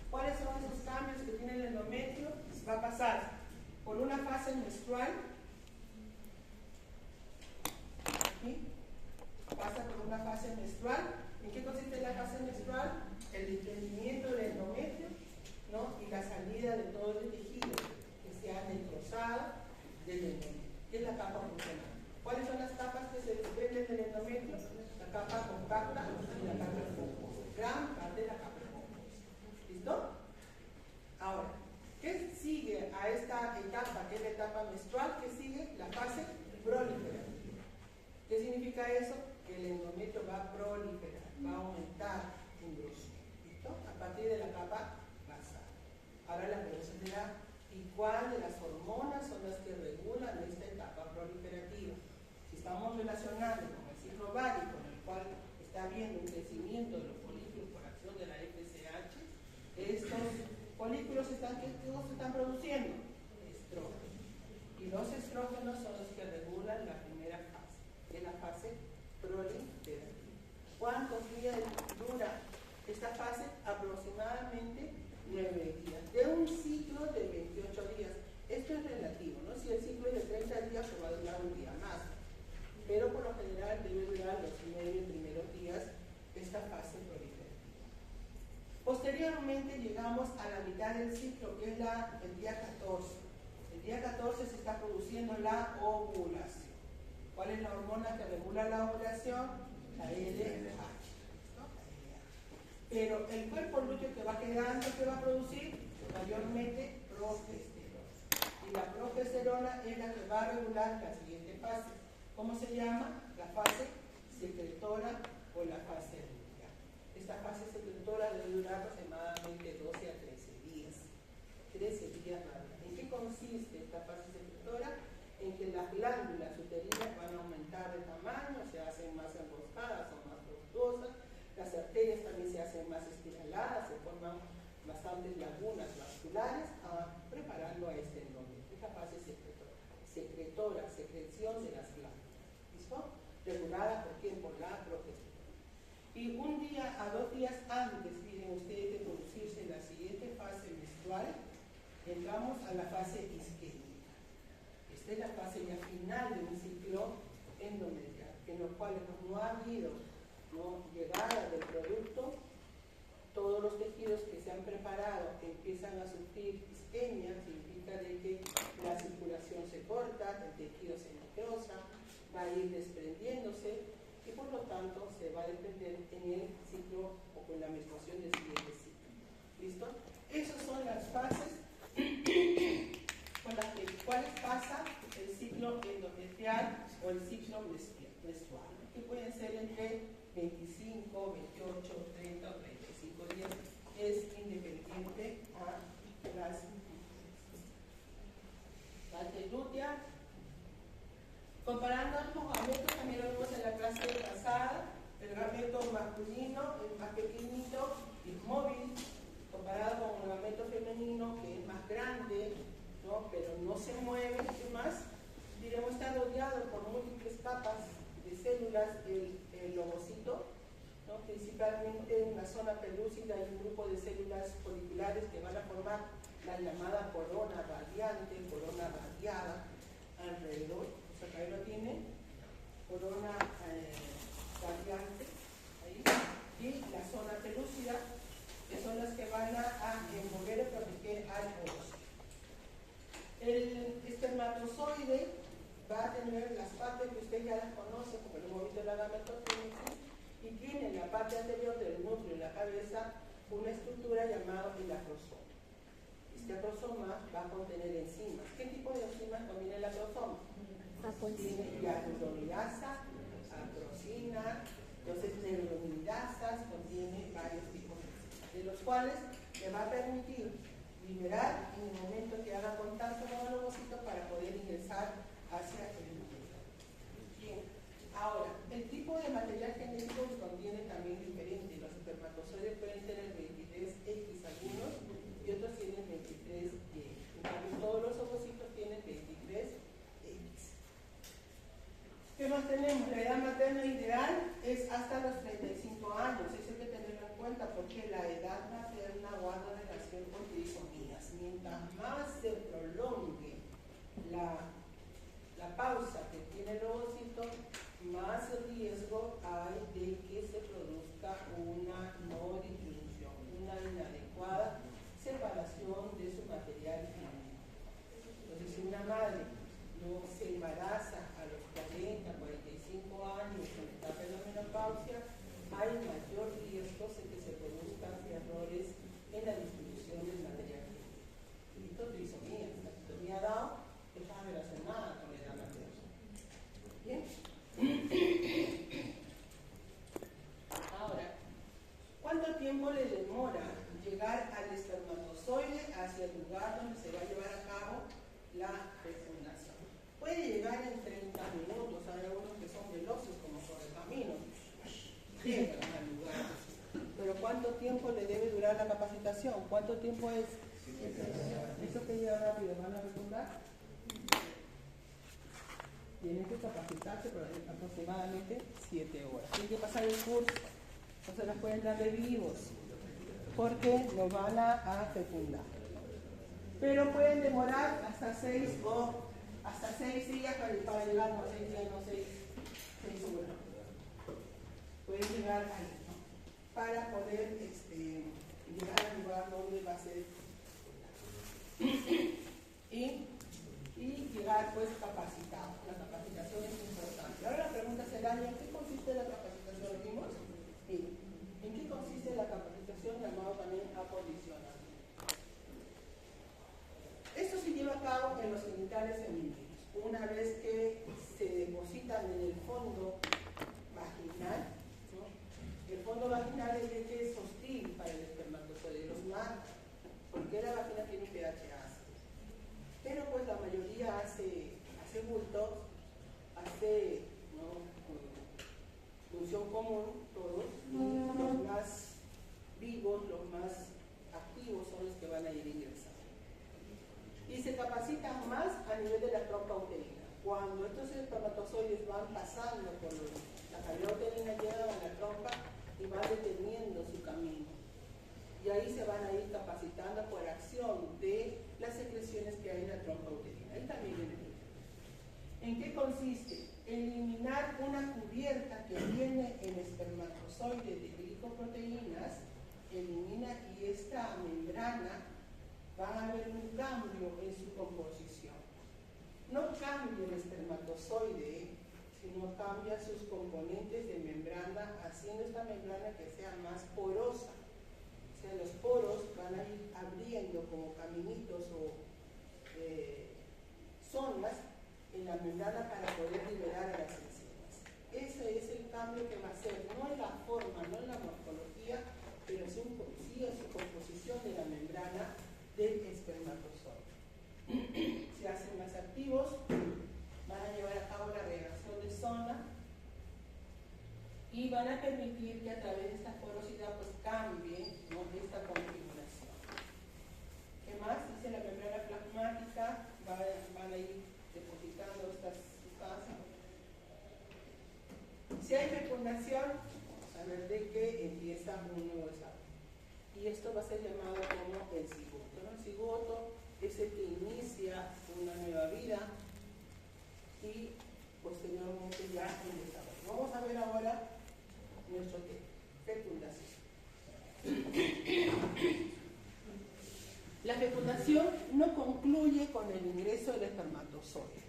¿Cuáles son esos cambios que tiene el endometrio? Va a pasar por una fase menstrual. ¿Sí? Pasa por una fase menstrual. ¿En qué consiste la fase menstrual? El desprendimiento del endometrio, ¿no? Y la salida de todo el tejido que se ha destrozado del endometrio. ¿Qué es la capa funcional? ¿Cuáles son las capas que se desprenden del endometrio? La capa compacta y la capa compuesta. Gran parte de la capa compuesta. ¿Listo? Ahora, ¿qué sigue a esta etapa, que es la etapa menstrual? ¿Qué sigue? La fase proliferativa. ¿Qué significa eso? Que el endometrio va a proliferar, va a aumentar en grosor. ¿Listo? A partir de la capa basal. Ahora la pregunta será, ¿y cuál de las hormonas son las que regulan esta etapa proliferativa? Si estamos relacionando con el ciclo ovárico, en el cual está habiendo un crecimiento de los folículos por acción de la FSH, estos folículos ¿qué se están produciendo? Estrógenos. Y los estrógenos son los que regulan la primera fase, que es la fase proliferativa. ¿Cuántos días dura esta fase? Aproximadamente 9 días. De un ciclo de 28 días. Esto es relativo, ¿no? Si el ciclo es de 30 días, pues va a durar un día más. Pero por lo general debe durar los 9 primeros días esta fase proliferativa. Posteriormente llegamos a la mitad del ciclo, que es el día 14. El día 14 se está produciendo la ovulación. ¿Cuál es la hormona que regula la ovulación? La LH. Pero el cuerpo lúteo que va quedando, ¿qué va a producir? Mayormente progesterona. Y la progesterona es la que va a regular la siguiente fase. ¿Cómo se llama? La fase secretora o la fase lútea. Esta fase secretora debe durar aproximadamente 12 a 13 días. 13 días nada más. ¿En qué consiste esta fase secretora? En que las glándulas uterinas van a aumentar de tamaño, se hacen más enroscadas, son más tortuosas, las arterias también se hacen más espiraladas, se forman bastantes lagunas vasculares, preparando a este endometrio. Esta fase secretora, secreción de las glándulas. ¿Listo? Regulada por quién? Por la progesterona. Y un día a 2 días antes, miren ustedes, de producirse la siguiente fase menstrual, entramos a la fase isquémica. Esta es la fase ya final de un ciclo endometrial, en lo cual no ha habido llegada del producto todos los tejidos que se han preparado empiezan a sufrir isquemia, significa de que la circulación se corta, el tejido se necrosa, va a ir desprendiéndose y por lo tanto se va a desprender en el ciclo o con la menstruación del siguiente ciclo. ¿Listo? Esas son las fases con las cuales pasa el ciclo endometrial o el ciclo menstrual, que pueden ser entre 25, 28, 30 o 35 días, es independiente a las parte glútea. Comparando los gametos, también lo vimos en la clase pasada, el gameto masculino es más pequeñito, inmóvil, comparado con el gameto femenino, que es más grande, ¿no? Pero no se mueve y demás. Diremos, está rodeado por múltiples capas de células, el ovocito, ¿no? Principalmente en la zona pelúcida hay un grupo de células foliculares que van a formar la llamada corona radiante, corona radiada alrededor. O sea, ahí lo tiene, corona radiante, ahí, y la zona pelúcida, que son las que van a envolver y proteger al ovocito. El espermatozoide va a tener las partes que usted ya las conoce, como el movimiento de la gametogénesis, y tiene en la parte anterior del núcleo y la cabeza una estructura llamada el acrosoma. Este acrosoma va a contener enzimas. ¿Qué tipo de enzimas contiene el acrosoma? Tiene hialuronidasa, acrosina, entonces neurominidasas, contiene varios tipos de enzimas, de los cuales le va a permitir liberar en el momento que haga contacto con el ovocito para poder ingresar hacia el útero. Bien, ahora, el tipo de material genético contiene también diferente. Los espermatozoides pueden tener 23X algunos y otros tienen 23Y. En cambio, todos los ovocitos tienen 23X. ¿Qué más tenemos? La edad materna ideal es hasta los 35 años. Eso hay que tenerlo en cuenta porque la edad materna guarda relación con trisomías. Mientras más se prolongue la pausa que tiene el ovocito, más riesgo hay de que se produzca una no distribución, una inadecuada separación de su material genético. Entonces, si una madre no se embaraza a los 40, 45 años con etapa de la menopausia, hay mayor riesgo de que se produzcan errores en la distribución del material genético. Listo, trisomía. La trisomía Down está relacionada con la edad materna. Bien. Ahora, ¿cuánto tiempo le demora llegar al espermatozoide hacia el lugar donde se va a llevar a cabo la fecundación? Puede llegar en 30 minutos, hay algunos que son veloces como correcaminos, llegan al lugar. Pero ¿cuánto tiempo le debe durar la capacitación? ¿Cuánto tiempo es? ¿Eso que llega rápido van a fecundar? Tienen que capacitarse por aproximadamente 7 horas. Tienen que pasar el curso, no se las pueden dar de vivos, porque lo van a fecundar. Pero pueden demorar hasta 6 días para llegar, no 6 días, no 6 horas. Pueden llegar ahí, ¿no? Para poder llegar al lugar donde va a ser y llegar pues capacitado. La capacitación es importante. Ahora la pregunta será, ¿en qué consiste la capacitación? ¿Vimos? Miren, ¿en qué consiste la capacitación llamado también acondicionamiento? Esto se lleva a cabo en los genitales femeninos. Una vez que se depositan en el fondo vaginal, ¿no? El fondo vaginal es de que es hostil para el espermatozoide, los mata, porque la vagina tiene un pH ácido. Pero pues la mayoría hace bultos, hace, ¿no?, función común, todos, y los más vivos, los más activos son los que van a ir ingresando. Y se capacitan más a nivel de la trompa uterina. Cuando estos espermatozoides van pasando por la cavidad uterina, llegan a la trompa y van deteniendo su camino. Y ahí se van a ir capacitando por acción de las secreciones que hay en la trompa uterina. Ahí también viene. ¿En qué consiste? Eliminar una cubierta que tiene el espermatozoide de glicoproteínas elimina y esta membrana va a haber un cambio en su composición. No cambia el espermatozoide, sino cambia sus componentes de membrana, haciendo esta membrana que sea más porosa. O sea, los poros van a ir abriendo como caminitos o zonas en la membrana para poder liberar a las enzimas. Ese es el cambio que va a hacer, no en la forma, no en la morfología, pero sí en su composición de la membrana del espermatozoide. Se hacen más activos, van a llevar a cabo la reacción de zona y van a permitir que a través de esta porosidad pues cambie, ¿no?, esta configuración. ¿Qué más? Dice la membrana plasmática, van a ir depositando estas sustancias. Si hay fecundación, vamos a ver de que empieza un nuevo desarrollo. Y esto va a ser llamado como el cigoto, ¿no? El cigoto es el que inicia una nueva vida y posteriormente ya el desarrollo. Vamos a ver ahora nuestro tema, fecundación. La fecundación no concluye con el ingreso del espermatozoide.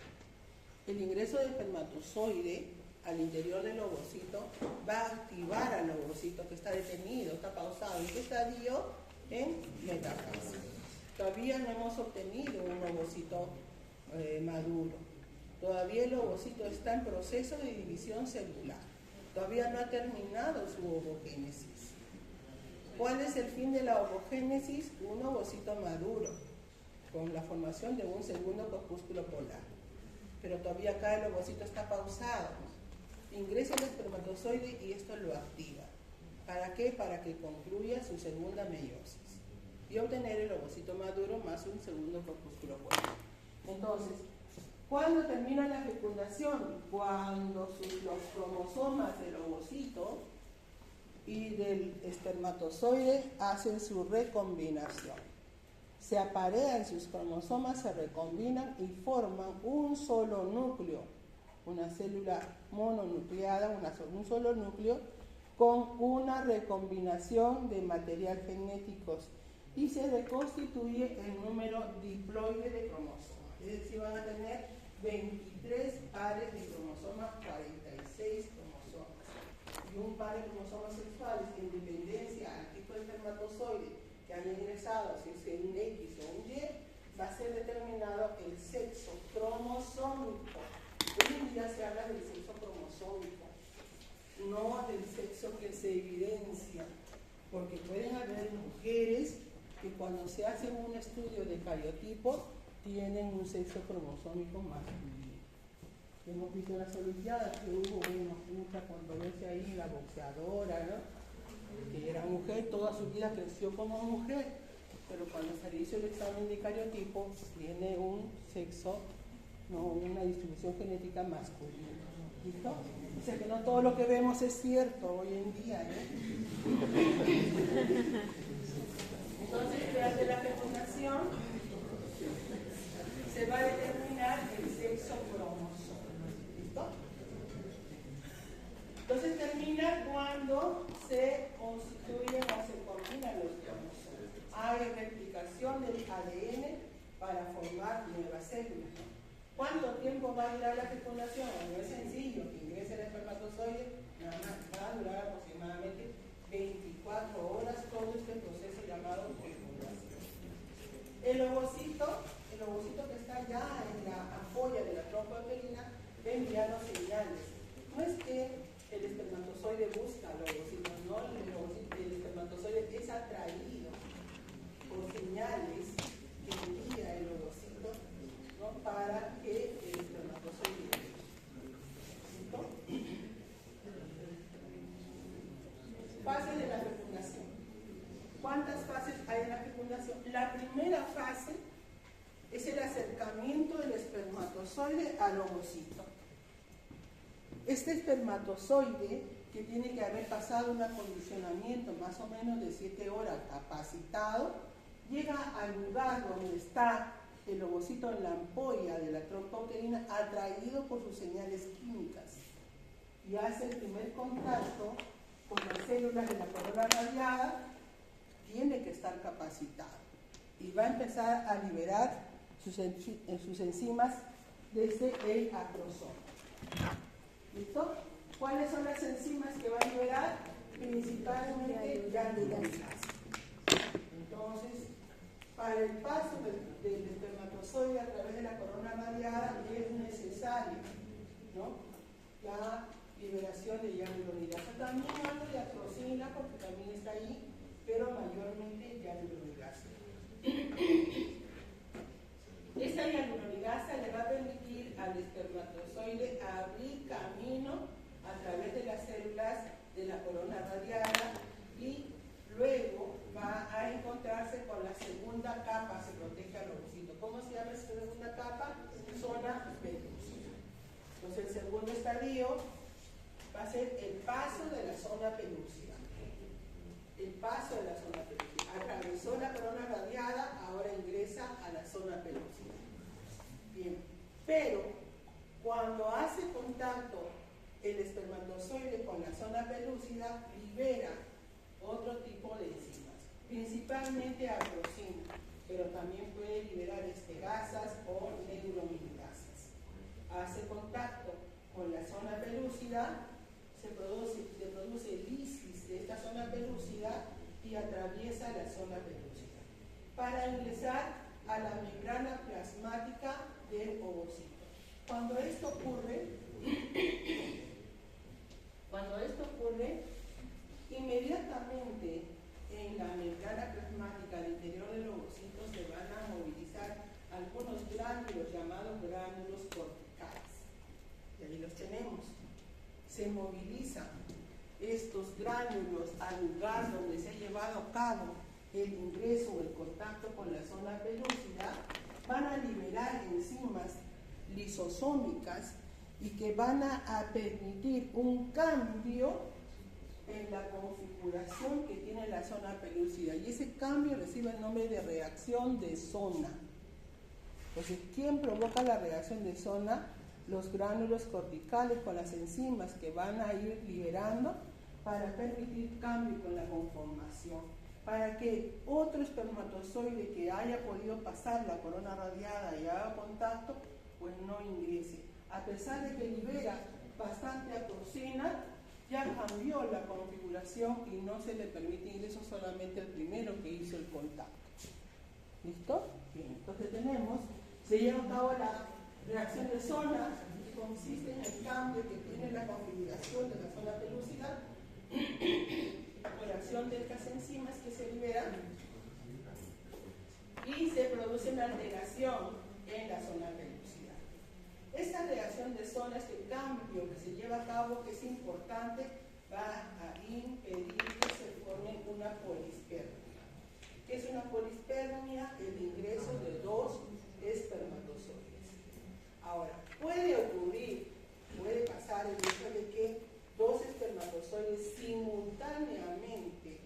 El ingreso del espermatozoide al interior del ovocito va a activar al ovocito que está detenido, está pausado. ¿En qué estadio? En metafase. Todavía no hemos obtenido un ovocito maduro. Todavía el ovocito está en proceso de división celular. Todavía no ha terminado su ovogénesis. ¿Cuál es el fin de la ovogénesis? Un ovocito maduro, con la formación de un segundo corpúsculo polar. Pero todavía acá el ovocito está pausado. Ingresa el espermatozoide y esto lo activa. ¿Para qué? Para que concluya su segunda meiosis y obtener el ovocito maduro más un segundo corpúsculo polar. Entonces, ¿cuándo termina la fecundación? Cuando los cromosomas del ovocito y del espermatozoide hacen su recombinación. Se aparean sus cromosomas, se recombinan y forman un solo núcleo, una célula mononucleada, un solo núcleo con una recombinación de material genéticos y se reconstituye el número diploide de cromosomas. Es decir, van a tener 23 pares de cromosomas, 46 cromosomas. Y un par de cromosomas sexuales en dependencia al tipo de espermatozoide que haya ingresado, si es un X o un Y, va a ser determinado el sexo cromosómico. Hoy en día se habla del sexo cromosómico, no del sexo que se evidencia, porque pueden haber mujeres que cuando se hace un estudio de cariotipo tienen un sexo cromosómico masculino. Hemos visto en las Olimpiadas que hubo mucha controversia ahí, la boxeadora, ¿no?, que era mujer, toda su vida creció como mujer, pero cuando se le hizo el examen de cariotipo tiene un sexo, no, una distribución genética masculina. ¿Listo? O sea que no todo lo que vemos es cierto hoy en día, ¿no? Entonces, durante la fecundación se va a determinar el sexo cromosómico. ¿Listo? Entonces termina cuando se constituyen o se combinan los cromosomas. Hay replicación del ADN para formar nuevas células. ¿Cuánto tiempo va a durar la fecundación? No es sencillo, que ingrese el espermatozoide, nada más va a durar aproximadamente 24 horas todo este proceso llamado fecundación. El ovocito que está ya en la ampolla de la trompa uterina va enviando señales. No es que el espermatozoide busca al ovocito, no, el espermatozoide es atraído por señales que envía el ovocito, ¿no?, para que el espermatozoide llegue. ¿Listo? Fase de la fecundación. ¿Cuántas fases hay en la fecundación? La primera fase es el acercamiento del espermatozoide al ovocito. Este espermatozoide, que tiene que haber pasado un acondicionamiento más o menos de 7 horas capacitado, llega al lugar donde está el ovocito en la ampolla de la trompa uterina, atraído por sus señales químicas, y hace el primer contacto con las células de la corona radiada tiene que estar capacitado y va a empezar a liberar sus enzimas desde el acrosoma. ¿Listo? ¿Cuáles son las enzimas que va a liberar? Principalmente granulomitasa. Entonces, para el paso del espermatozoide a través de la corona radiada es necesario, ¿no?, la liberación de granulomitasa. También algo de atrocina, porque también está ahí, pero mayormente granulomitasa. Esta granulomitasa le va a permitir al espermatozoide abrir camino a través de las células de la corona radiada y luego va a encontrarse con la segunda capa, se protege al ovocito. ¿Cómo se llama esa segunda capa? Zona pelúcida. Entonces el segundo estadio va a ser el paso de la zona pelúcida. El paso de la zona pelúcida. Atravesó la corona radiada, ahora ingresa a la zona pelúcida. Bien, pero cuando hace contacto el espermatozoide con la zona pelúcida, libera otro tipo de enzimas, principalmente atrocina, pero también puede liberar estegasas o neurominidasas. Hace contacto con la zona pelúcida, se produce lisis de esta zona pelúcida y atraviesa la zona pelúcida para ingresar a la membrana plasmática del ovocito. Cuando esto ocurre, inmediatamente en la membrana plasmática al interior del ovocito se van a movilizar algunos gránulos llamados gránulos corticales. Y ahí los tenemos. Se movilizan estos gránulos al lugar donde se ha llevado a cabo el ingreso o el contacto con la zona pelúcida, van a liberar enzimas lisosómicas y que van a permitir un cambio en la configuración que tiene la zona pelúcida, y ese cambio recibe el nombre de reacción de zona. Entonces, ¿quién provoca la reacción de zona? Los gránulos corticales con las enzimas que van a ir liberando para permitir cambio con la conformación, para que otro espermatozoide que haya podido pasar la corona radiada y haga contacto, pues no ingrese. A pesar de que libera bastante atrocina, ya cambió la configuración y no se le permite ingreso solamente el primero que hizo el contacto. ¿Listo? Bien, entonces se lleva a cabo la reacción de zona, que consiste en el cambio que tiene la configuración de la zona pelúcida por acción de estas enzimas que se liberan y se produce una alteración en la zona pelúcida. Esta reacción de zona, este cambio que se lleva a cabo, que es importante, va a impedir que se forme una polispermia. ¿Qué es una polispermia? El ingreso de dos espermatozoides. Ahora, puede pasar el hecho de que dos espermatozoides simultáneamente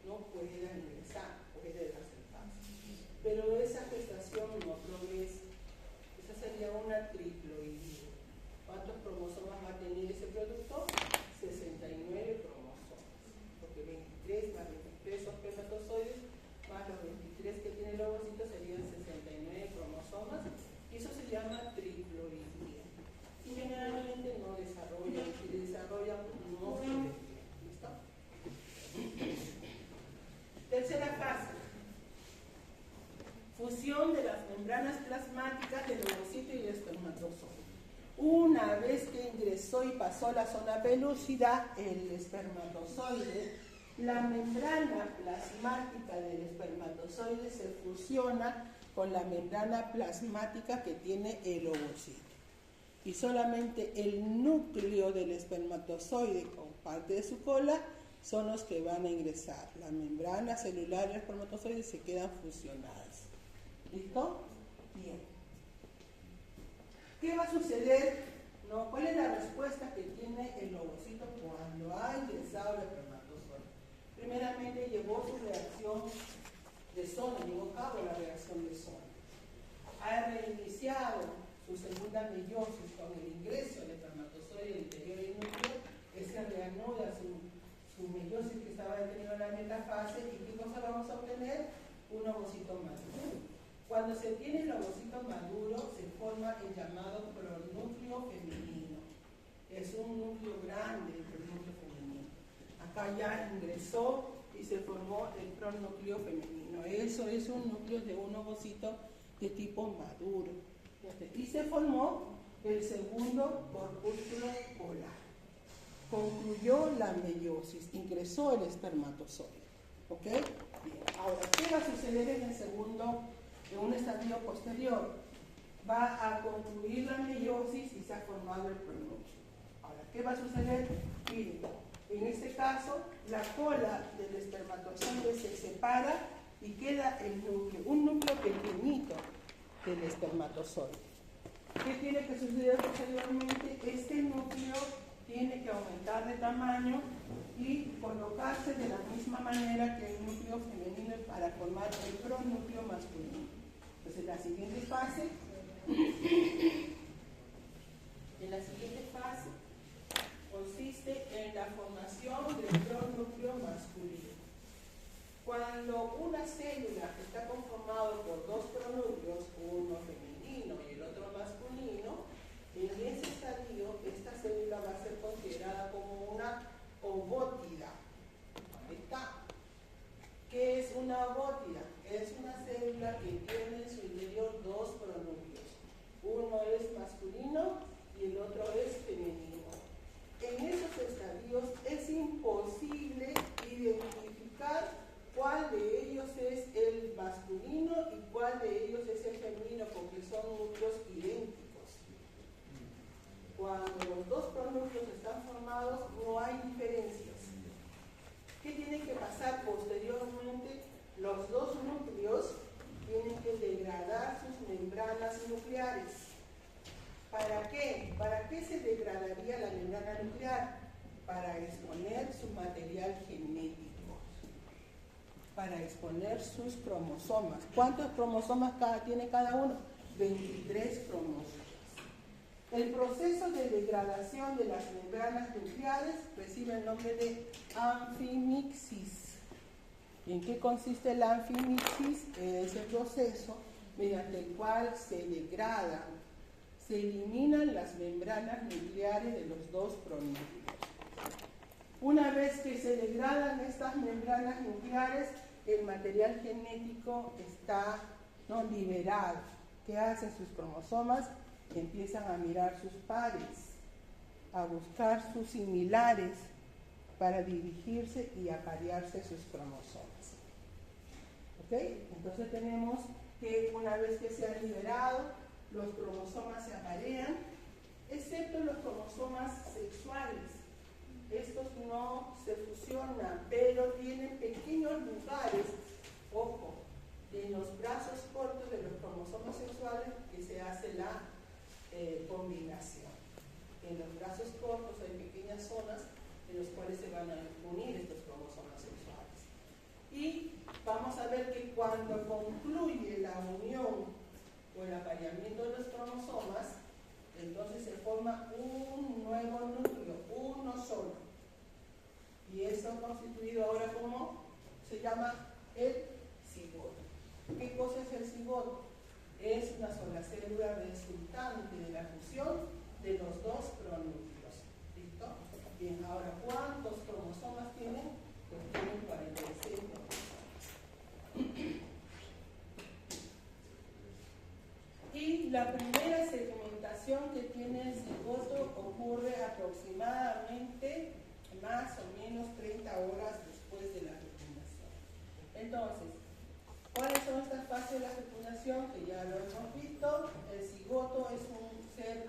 no puedan ingresar, puede darse el paso. Pero esa gestación no progresa. Esa sería una triploidía. ¿Cuántos cromosomas va a tener ese producto? 69 cromosomas. Porque 23 más 23 son espermatozoides, más los 23 que tiene el ovocito serían 69 cromosomas. Y eso se llama triploidía. Y generalmente no desarrolla, si desarrolla, no se ve. ¿Listo? Tercera fase. Fusión de las membranas plasmáticas del ovocito y el espermatozoide. Una vez que ingresó y pasó la zona pelúcida, el espermatozoide, la membrana plasmática del espermatozoide se fusiona con la membrana plasmática que tiene el ovocito. Y solamente el núcleo del espermatozoide con parte de su cola son los que van a ingresar. La membrana celular y el espermatozoide se quedan fusionadas. ¿Listo? Bien. ¿Qué va a suceder? ¿No? ¿Cuál es la respuesta que tiene el ovocito cuando ha ingresado el espermatozoide? Primeramente llevó su reacción de zona, llevó a cabo la reacción de zona. Ha reiniciado su segunda meiosis con el ingreso del espermatozoide al interior del núcleo, que se reanuda su meiosis que estaba detenido en la metafase. ¿Y qué cosa vamos tener un ovocito maduro. Cuando se tiene el ovocito maduro, se forma el llamado pronúcleo femenino. Es un núcleo grande el pronúcleo femenino. Acá ya ingresó y se formó el pronúcleo femenino. Eso es un núcleo de un ovocito de tipo maduro. Y se formó el segundo corpúsculo polar. Concluyó la meiosis, ingresó el espermatozoide. ¿Ok? Bien. Ahora, ¿qué va a suceder en el segundo, en un estadio posterior? Va a concluir la meiosis y se ha formado el pronúcleo. Ahora, ¿qué va a suceder? Miren, en este caso, la cola del espermatozoide se separa y queda el núcleo, un núcleo pequeñito del espermatozoide. ¿Qué tiene que suceder posteriormente? Este núcleo tiene que aumentar de tamaño y colocarse de la misma manera que el núcleo femenino para formar el pronúcleo masculino. Entonces, la siguiente fase consiste en la formación del pronúcleo masculino. Cuando una célula está conformada por dos pronúcleos, uno femenino y el otro masculino, en ese estadio esta célula va a ser considerada como una ovótida. Ahí está. ¿Qué es una ovótida? Es una célula que tiene en su interior dos pronúcleos. Uno es masculino y el otro es femenino. En esos estadios es imposible identificar cuál de ellos es el masculino y cuál de ellos es el femenino, porque son núcleos idénticos. Cuando los dos pronúcleos están formados, no hay diferencias. ¿Qué tiene que pasar posteriormente? Los dos núcleos tienen que degradar sus membranas nucleares. ¿Para qué? ¿Para qué se degradaría la membrana nuclear? Para exponer su material genético, para exponer sus cromosomas. ¿Cuántos cromosomas tiene cada uno? 23 cromosomas. El proceso de degradación de las membranas nucleares recibe el nombre de anfimixis. ¿En qué consiste la anfimixis? Es el proceso mediante el cual se degradan, se eliminan las membranas nucleares de los dos pronúcleos. Una vez que se degradan estas membranas nucleares, el material genético está liberado. ¿Qué hacen sus cromosomas? Empiezan a mirar sus pares, a buscar sus similares para dirigirse y aparearse sus cromosomas. ¿Ok? Entonces tenemos que una vez que se han liberado, los cromosomas se aparean, excepto los cromosomas sexuales. Estos no se fusionan, pero tienen pequeños lugares, ojo, en los brazos cortos de los cromosomas sexuales que se hace la combinación. En los brazos cortos hay pequeñas zonas en las cuales se van a unir estos cromosomas sexuales. Y vamos a ver que cuando concluye la unión o el apareamiento de los cromosomas, entonces se forma un nuevo núcleo, uno solo. Y eso constituido ahora como se llama el cigoto. ¿Qué cosa es el cigoto? Es una sola célula resultante de la fusión de los dos pronúcleos. ¿Listo? Bien, ahora, ¿cuántos cromosomas tienen? Pues tienen 46 cromosomas. Y la primera segmentación que tiene el cigoto ocurre aproximadamente más o menos 30 horas después de la fecundación. Entonces, ¿cuáles son estas fases de la fecundación? Que ya lo hemos visto. El cigoto es un ser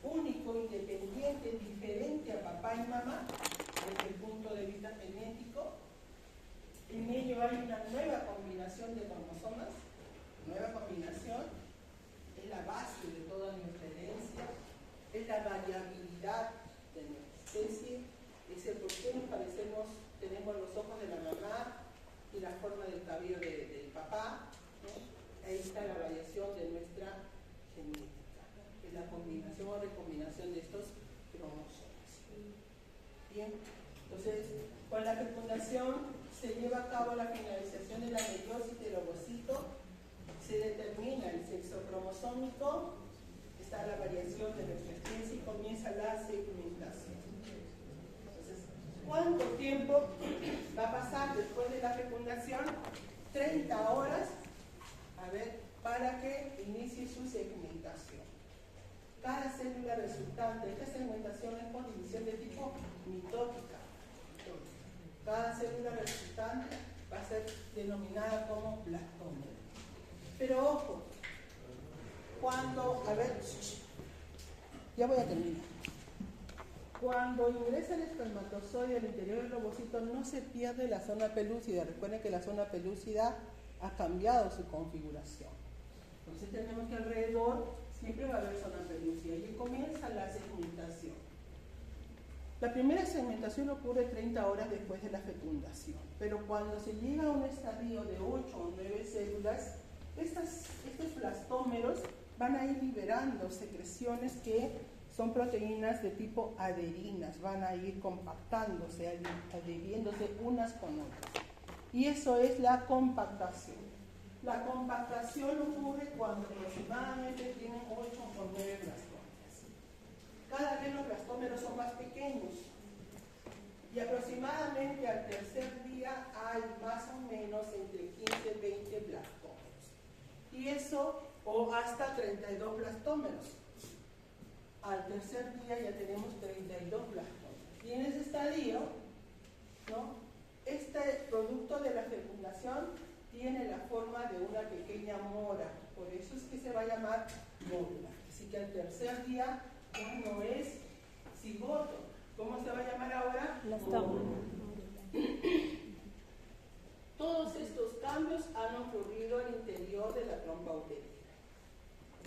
único, independiente, diferente a papá y mamá desde el punto de vista genético. En ello hay una nueva combinación de cromosomas, nueva combinación. Es la base de toda nuestra herencia, es la variabilidad de nuestra especie, es el por qué nos parecemos, tenemos los ojos de la mamá y la forma del cabello del papá, ¿no? Ahí está la variación de nuestra genética, es la combinación o recombinación de estos cromosomas. Bien, entonces con la fecundación se lleva a cabo la finalización de la meiosis del ovocito, se determina el sexo cromosómico, está la variación de la frecuencia y comienza la segmentación. Entonces, ¿cuánto tiempo va a pasar después de la fecundación? 30 horas, para que inicie su segmentación. Cada célula resultante, esta segmentación es por división de tipo mitótica. Cada célula resultante va a ser denominada como blastómero. Pero ojo, cuando, ya voy a terminar. Cuando ingresa el espermatozoide al interior del ovocito no se pierde la zona pelúcida. Recuerden que la zona pelúcida ha cambiado su configuración. Entonces tenemos que alrededor siempre va a haber zona pelúcida y comienza la segmentación. La primera segmentación ocurre 30 horas después de la fecundación, pero cuando se llega a un estadio de 8 o 9 células, estos blastómeros van a ir liberando secreciones que son proteínas de tipo adherinas, van a ir compactándose, adhiriéndose unas con otras. Y eso es la compactación. La compactación ocurre cuando aproximadamente tienen 8 o 9 blastómeros. Cada vez los blastómeros son más pequeños y aproximadamente al tercer día hay más o menos entre 15 y 20 blastómeros. Y eso, o hasta 32 blastómeros. Al tercer día ya tenemos 32 blastómeros. Y en ese estadio, ¿no?, este producto de la fecundación tiene la forma de una pequeña mora, por eso es que se va a llamar mórula. Así que al tercer día ya no es cigoto. ¿Cómo se va a llamar ahora? Blastómero. Todos estos cambios han ocurrido al interior de la trompa uterina.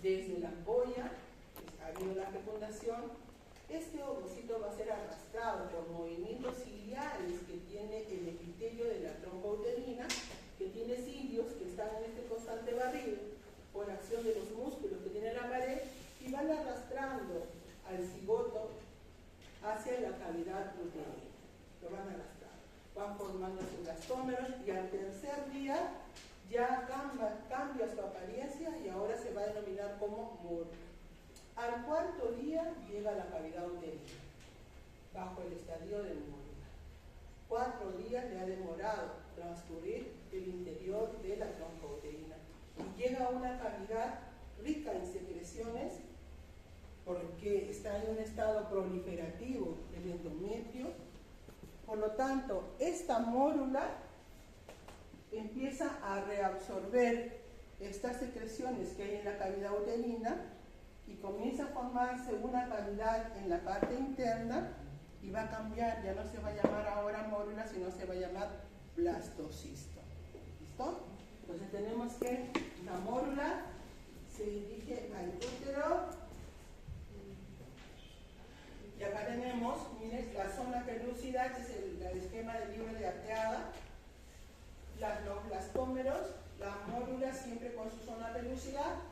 Desde la ampolla, ha habido la fecundación. Este ovocito va a ser arrastrado por movimientos ciliares que tiene el epitelio de la trompa uterina, que tiene cilios que están en este constante barrido por acción de los músculos que tiene la pared y van arrastrando al cigoto hacia la cavidad uterina. Lo van a arrastrar, van formando sus blastómeros y al tercer día ya cambia su apariencia y ahora se va a denominar como mórula. Al cuarto día llega a la cavidad uterina, bajo el estadio de mórula. 4 días le ha demorado transcurrir el interior de la trompa uterina y llega a una cavidad rica en secreciones porque está en un estado proliferativo el endometrio. Por lo tanto, esta mórula empieza a reabsorber estas secreciones que hay en la cavidad uterina y comienza a formarse una cavidad en la parte interna y va a cambiar, ya no se va a llamar ahora mórula, sino se va a llamar blastocisto. ¿Listo? Entonces tenemos que la mórula se dirige al útero y acá tenemos, miren, la zona pelúcida, que es el esquema del libro de Arteaga, los blastómeros, la mórula siempre con su zona pelúcida.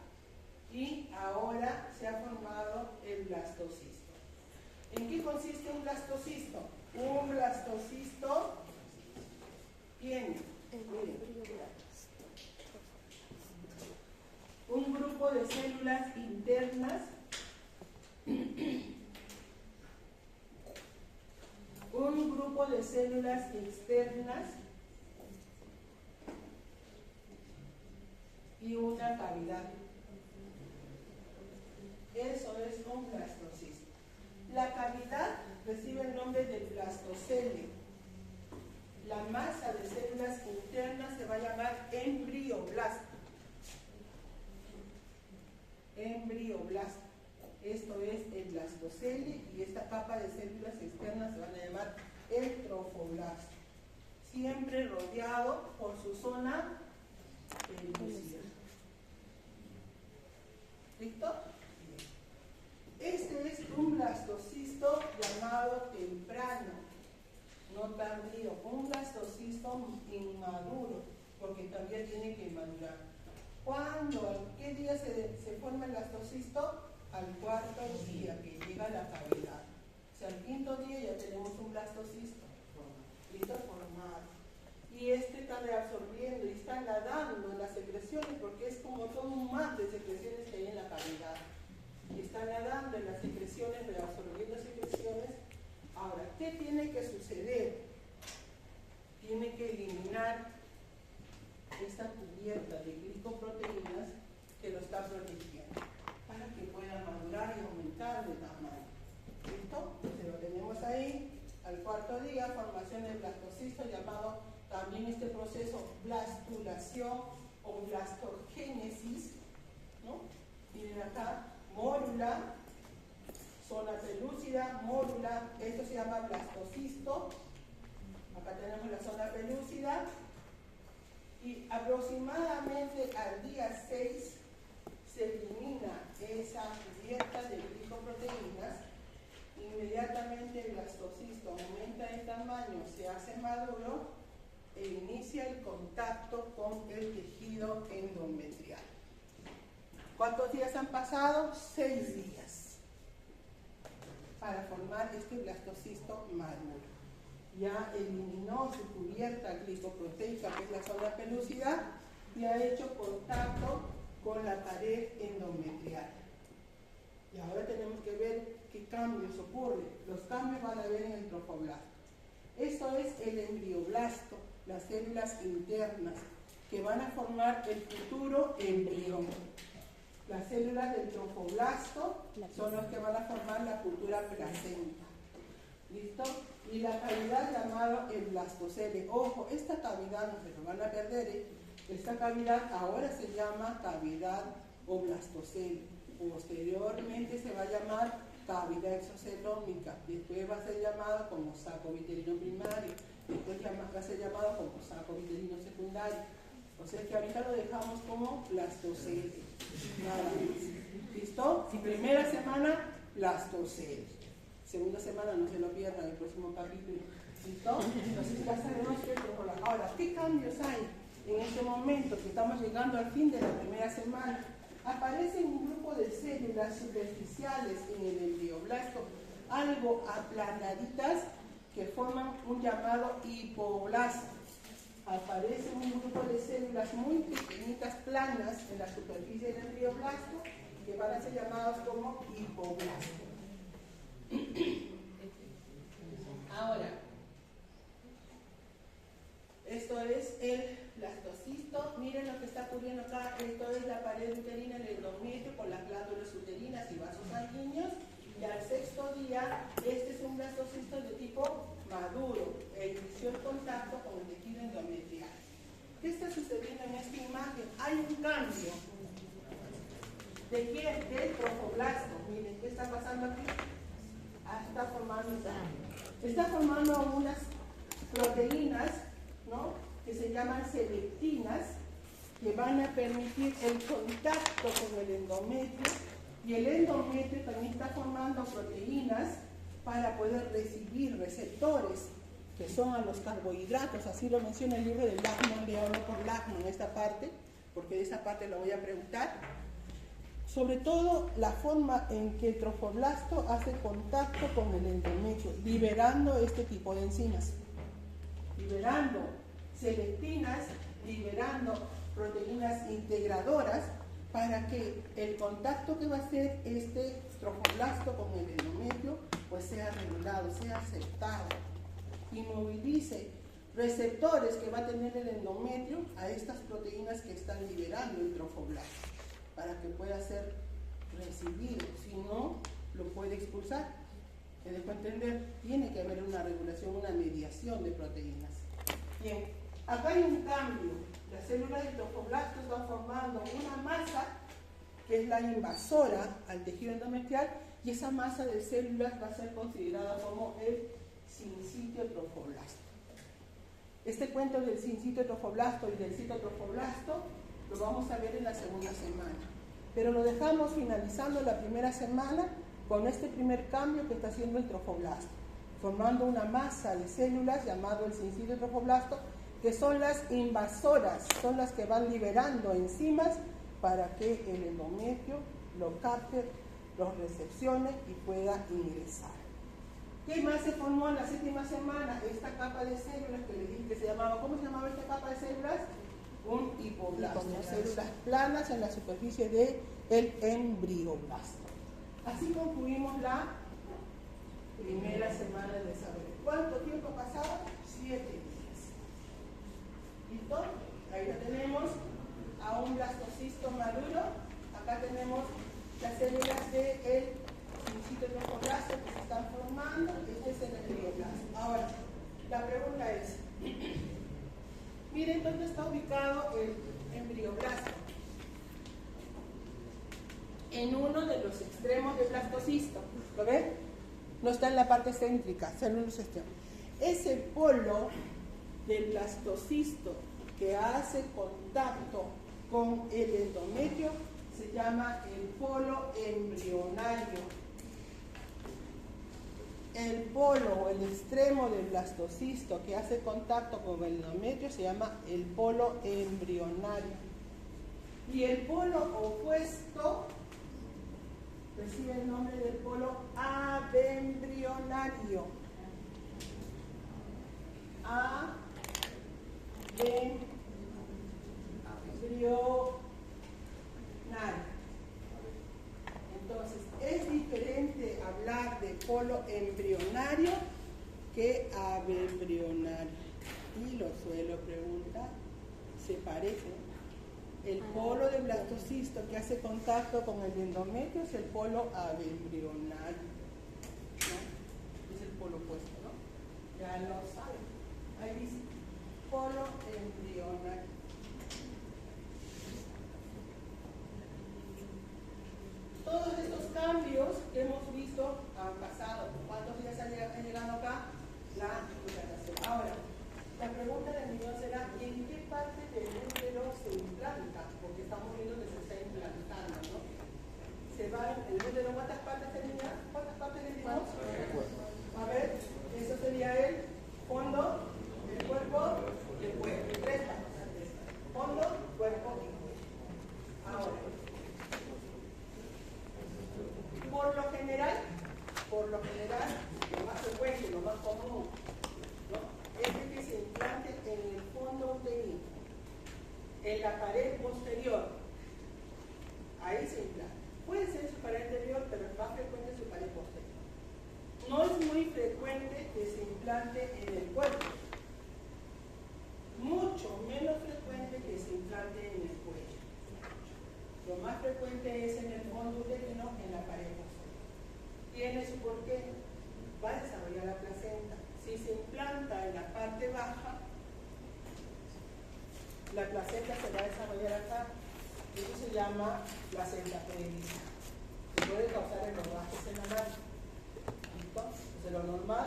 Y ahora se ha formado el blastocisto. ¿En qué consiste un blastocisto? Un blastocisto tiene, un grupo de células internas, un grupo de células externas y una cavidad. Eso es un blastocisto. La cavidad recibe el nombre de blastocele. La masa de células internas se va a llamar embrioblasto. Embrioblasto. Esto es el blastocele y esta capa de células externas se van a llamar el trofoblasto. Siempre rodeado por su zona pelúcida. ¿Listo? Este es un blastocisto llamado temprano, no tardío, un blastocisto inmaduro, porque todavía tiene que madurar. ¿Qué día se forma el blastocisto? Al cuarto día que llega a la cavidad. O sea, al quinto día ya tenemos un blastocisto, listo, formado. Y y está reabsorbiendo y está nadando en las secreciones, porque es como todo un mar de secreciones que hay en la cavidad. Está nadando en las secreciones, reabsorbiendo secreciones. Ahora, ¿qué tiene que suceder? Tiene que eliminar esta cubierta de glicoproteínas que lo está protegiendo para que pueda madurar y aumentar de tamaño. ¿Listo? Se lo tenemos ahí. Al cuarto día, formación del blastocisto, llamado también este proceso blastulación o blastorgénesis, ¿no? Miren acá, mórula, zona pelúcida, mórula, esto se llama blastocisto. Acá tenemos la zona pelúcida. Y aproximadamente al día 6 se elimina esa cubierta de glicoproteínas. Inmediatamente el blastocisto aumenta en tamaño, se hace maduro e inicia el contacto con el tejido endometrial. ¿Cuántos días han pasado? 6 días para formar este blastocisto maduro. Ya eliminó su cubierta glicoproteica, que es la zona pelúcida, y ha hecho contacto con la pared endometrial. Y ahora tenemos que ver qué cambios ocurren. Los cambios van a ver en el trofoblasto. Esto es el embrioblasto, las células internas que van a formar el futuro embrión. Las células del trofoblasto son las que van a formar la futura placenta. ¿Listo? Y la cavidad llamada el blastocele. Ojo, esta cavidad no se lo van a perder. Esta cavidad ahora se llama cavidad o blastocele. Posteriormente se va a llamar cavidad exocelómica. Después va a ser llamado como saco vitelino primario. Después va a ser llamado como saco vitelino secundario. O sea que ahorita lo dejamos como blastocele. Nada más. ¿Listo? Y primera semana, blastocele. Segunda semana, no se lo pierdan, el próximo capítulo. ¿Listo? Entonces ya sabemos que ahora, ¿qué cambios hay en este momento que estamos llegando al fin de la primera semana? Aparecen un grupo de células superficiales en el embrioblasto, algo aplanaditas, que forman un llamado hipoblasto. Aparece un grupo de células muy pequeñitas, planas, en la superficie del embrioblasto, que van a ser llamados como hipoblasto. Ahora, esto es el blastocisto. Miren lo que está ocurriendo acá. Esto es la pared uterina, el endometrio con las glándulas uterinas y vasos sanguíneos. Y al sexto día, este es un blastocisto de tipo maduro e inició el contacto con el tejido endometrial. ¿Qué está sucediendo en esta imagen? Hay un cambio. ¿De quién? Del trofoblasto. Miren, ¿qué está pasando aquí? Está formando unas proteínas, ¿no?, que se llaman selectinas, que van a permitir el contacto con el endometrio, y el endometrio también está formando proteínas para poder recibir receptores, que son a los carbohidratos. Así lo menciona el libro de Lachman, le hablo por Lachman en esta parte, porque de esa parte lo voy a preguntar. Sobre todo la forma en que el trofoblasto hace contacto con el endometrio, liberando este tipo de enzimas, liberando selectinas, liberando proteínas integradoras, para que el contacto que va a hacer este trofoblasto con el endometrio pues sea regulado, sea aceptado, y movilice receptores que va a tener el endometrio a estas proteínas que están liberando el trofoblasto, para que pueda ser recibido. Si no, lo puede expulsar. ¿Se dejó entender? Tiene que haber una regulación, una mediación de proteínas. Bien, acá hay un cambio. Las células del trofoblasto están formando una masa que es la invasora al tejido endometrial, y esa masa de células va a ser considerada como el sincitio trofoblasto. Este cuento del sincitio trofoblasto y del citotrofoblasto lo vamos a ver en la segunda semana, pero lo dejamos finalizando la primera semana con este primer cambio que está haciendo el trofoblasto, formando una masa de células llamado el sincitio trofoblasto, que son las invasoras, son las que van liberando enzimas para que el endometrio lo capte, lo recepcione y pueda ingresar. ¿Qué más se formó en la 7ª semana? Esta capa de células que les dije que se llamaba, ¿cómo se llamaba esta capa de células? Un hipoblasto, células planas en la superficie del embrioblasto. Así concluimos la primera semana de desarrollo. ¿Cuánto tiempo pasaba? 7 días. ¿Listo? Ahí lo tenemos a un blastocisto maduro. Acá tenemos las células del sincito tromboblasto que se están formando. Este es el embrioblasto. Ahora, la pregunta es, miren dónde está ubicado el embrioblasto. En uno de los extremos del blastocisto. ¿Lo ven? No está en la parte céntrica, está en los extremos. Ese polo del blastocisto que hace contacto con el endometrio se llama el polo embrionario. El polo o el extremo del blastocisto que hace contacto con el endometrio se llama el polo embrionario. Y el polo opuesto recibe el nombre del polo abembrionario. Abembrionario. Entonces, es diferente hablar de polo embrionario que abembrionario. Y lo suelo preguntar, ¿se parece? El polo del blastocisto que hace contacto con el endometrio es el polo abembrionario, ¿no? Es el polo opuesto, ¿no? Ya lo saben. Ahí dice, polo embrionario. Todos estos cambios que hemos visto han pasado. ¿Cuántos días han llegado acá? La implantación. Ahora, la pregunta del millón será, ¿en qué parte del útero se implanta? Porque estamos viendo que se está implantando, ¿no? Se va en el útero, ¿cuántas partes tenía? ¿Cuántas partes le dimos? A ver, eso sería el fondo, el cuerpo, el cuello. 3 partes. Fondo, cuerpo y cuello. Ahora, por lo general, lo más frecuente, lo más común, ¿no? Es que se implante en el fondo uterino, en la pared posterior. Ahí se implanta. Puede ser su pared anterior, pero es más frecuente su pared posterior. No es muy frecuente que se implante en el cuerpo. Mucho menos frecuente que se implante en el cuello. Lo más frecuente es en el fondo uterino, en la pared posterior. Tiene su porqué. Va a desarrollar la placenta. Si se implanta en la parte baja, la placenta se va a desarrollar acá. Eso se llama placenta prevista. Se puede causar hemorragias en la mano. ¿Listo? Entonces, lo normal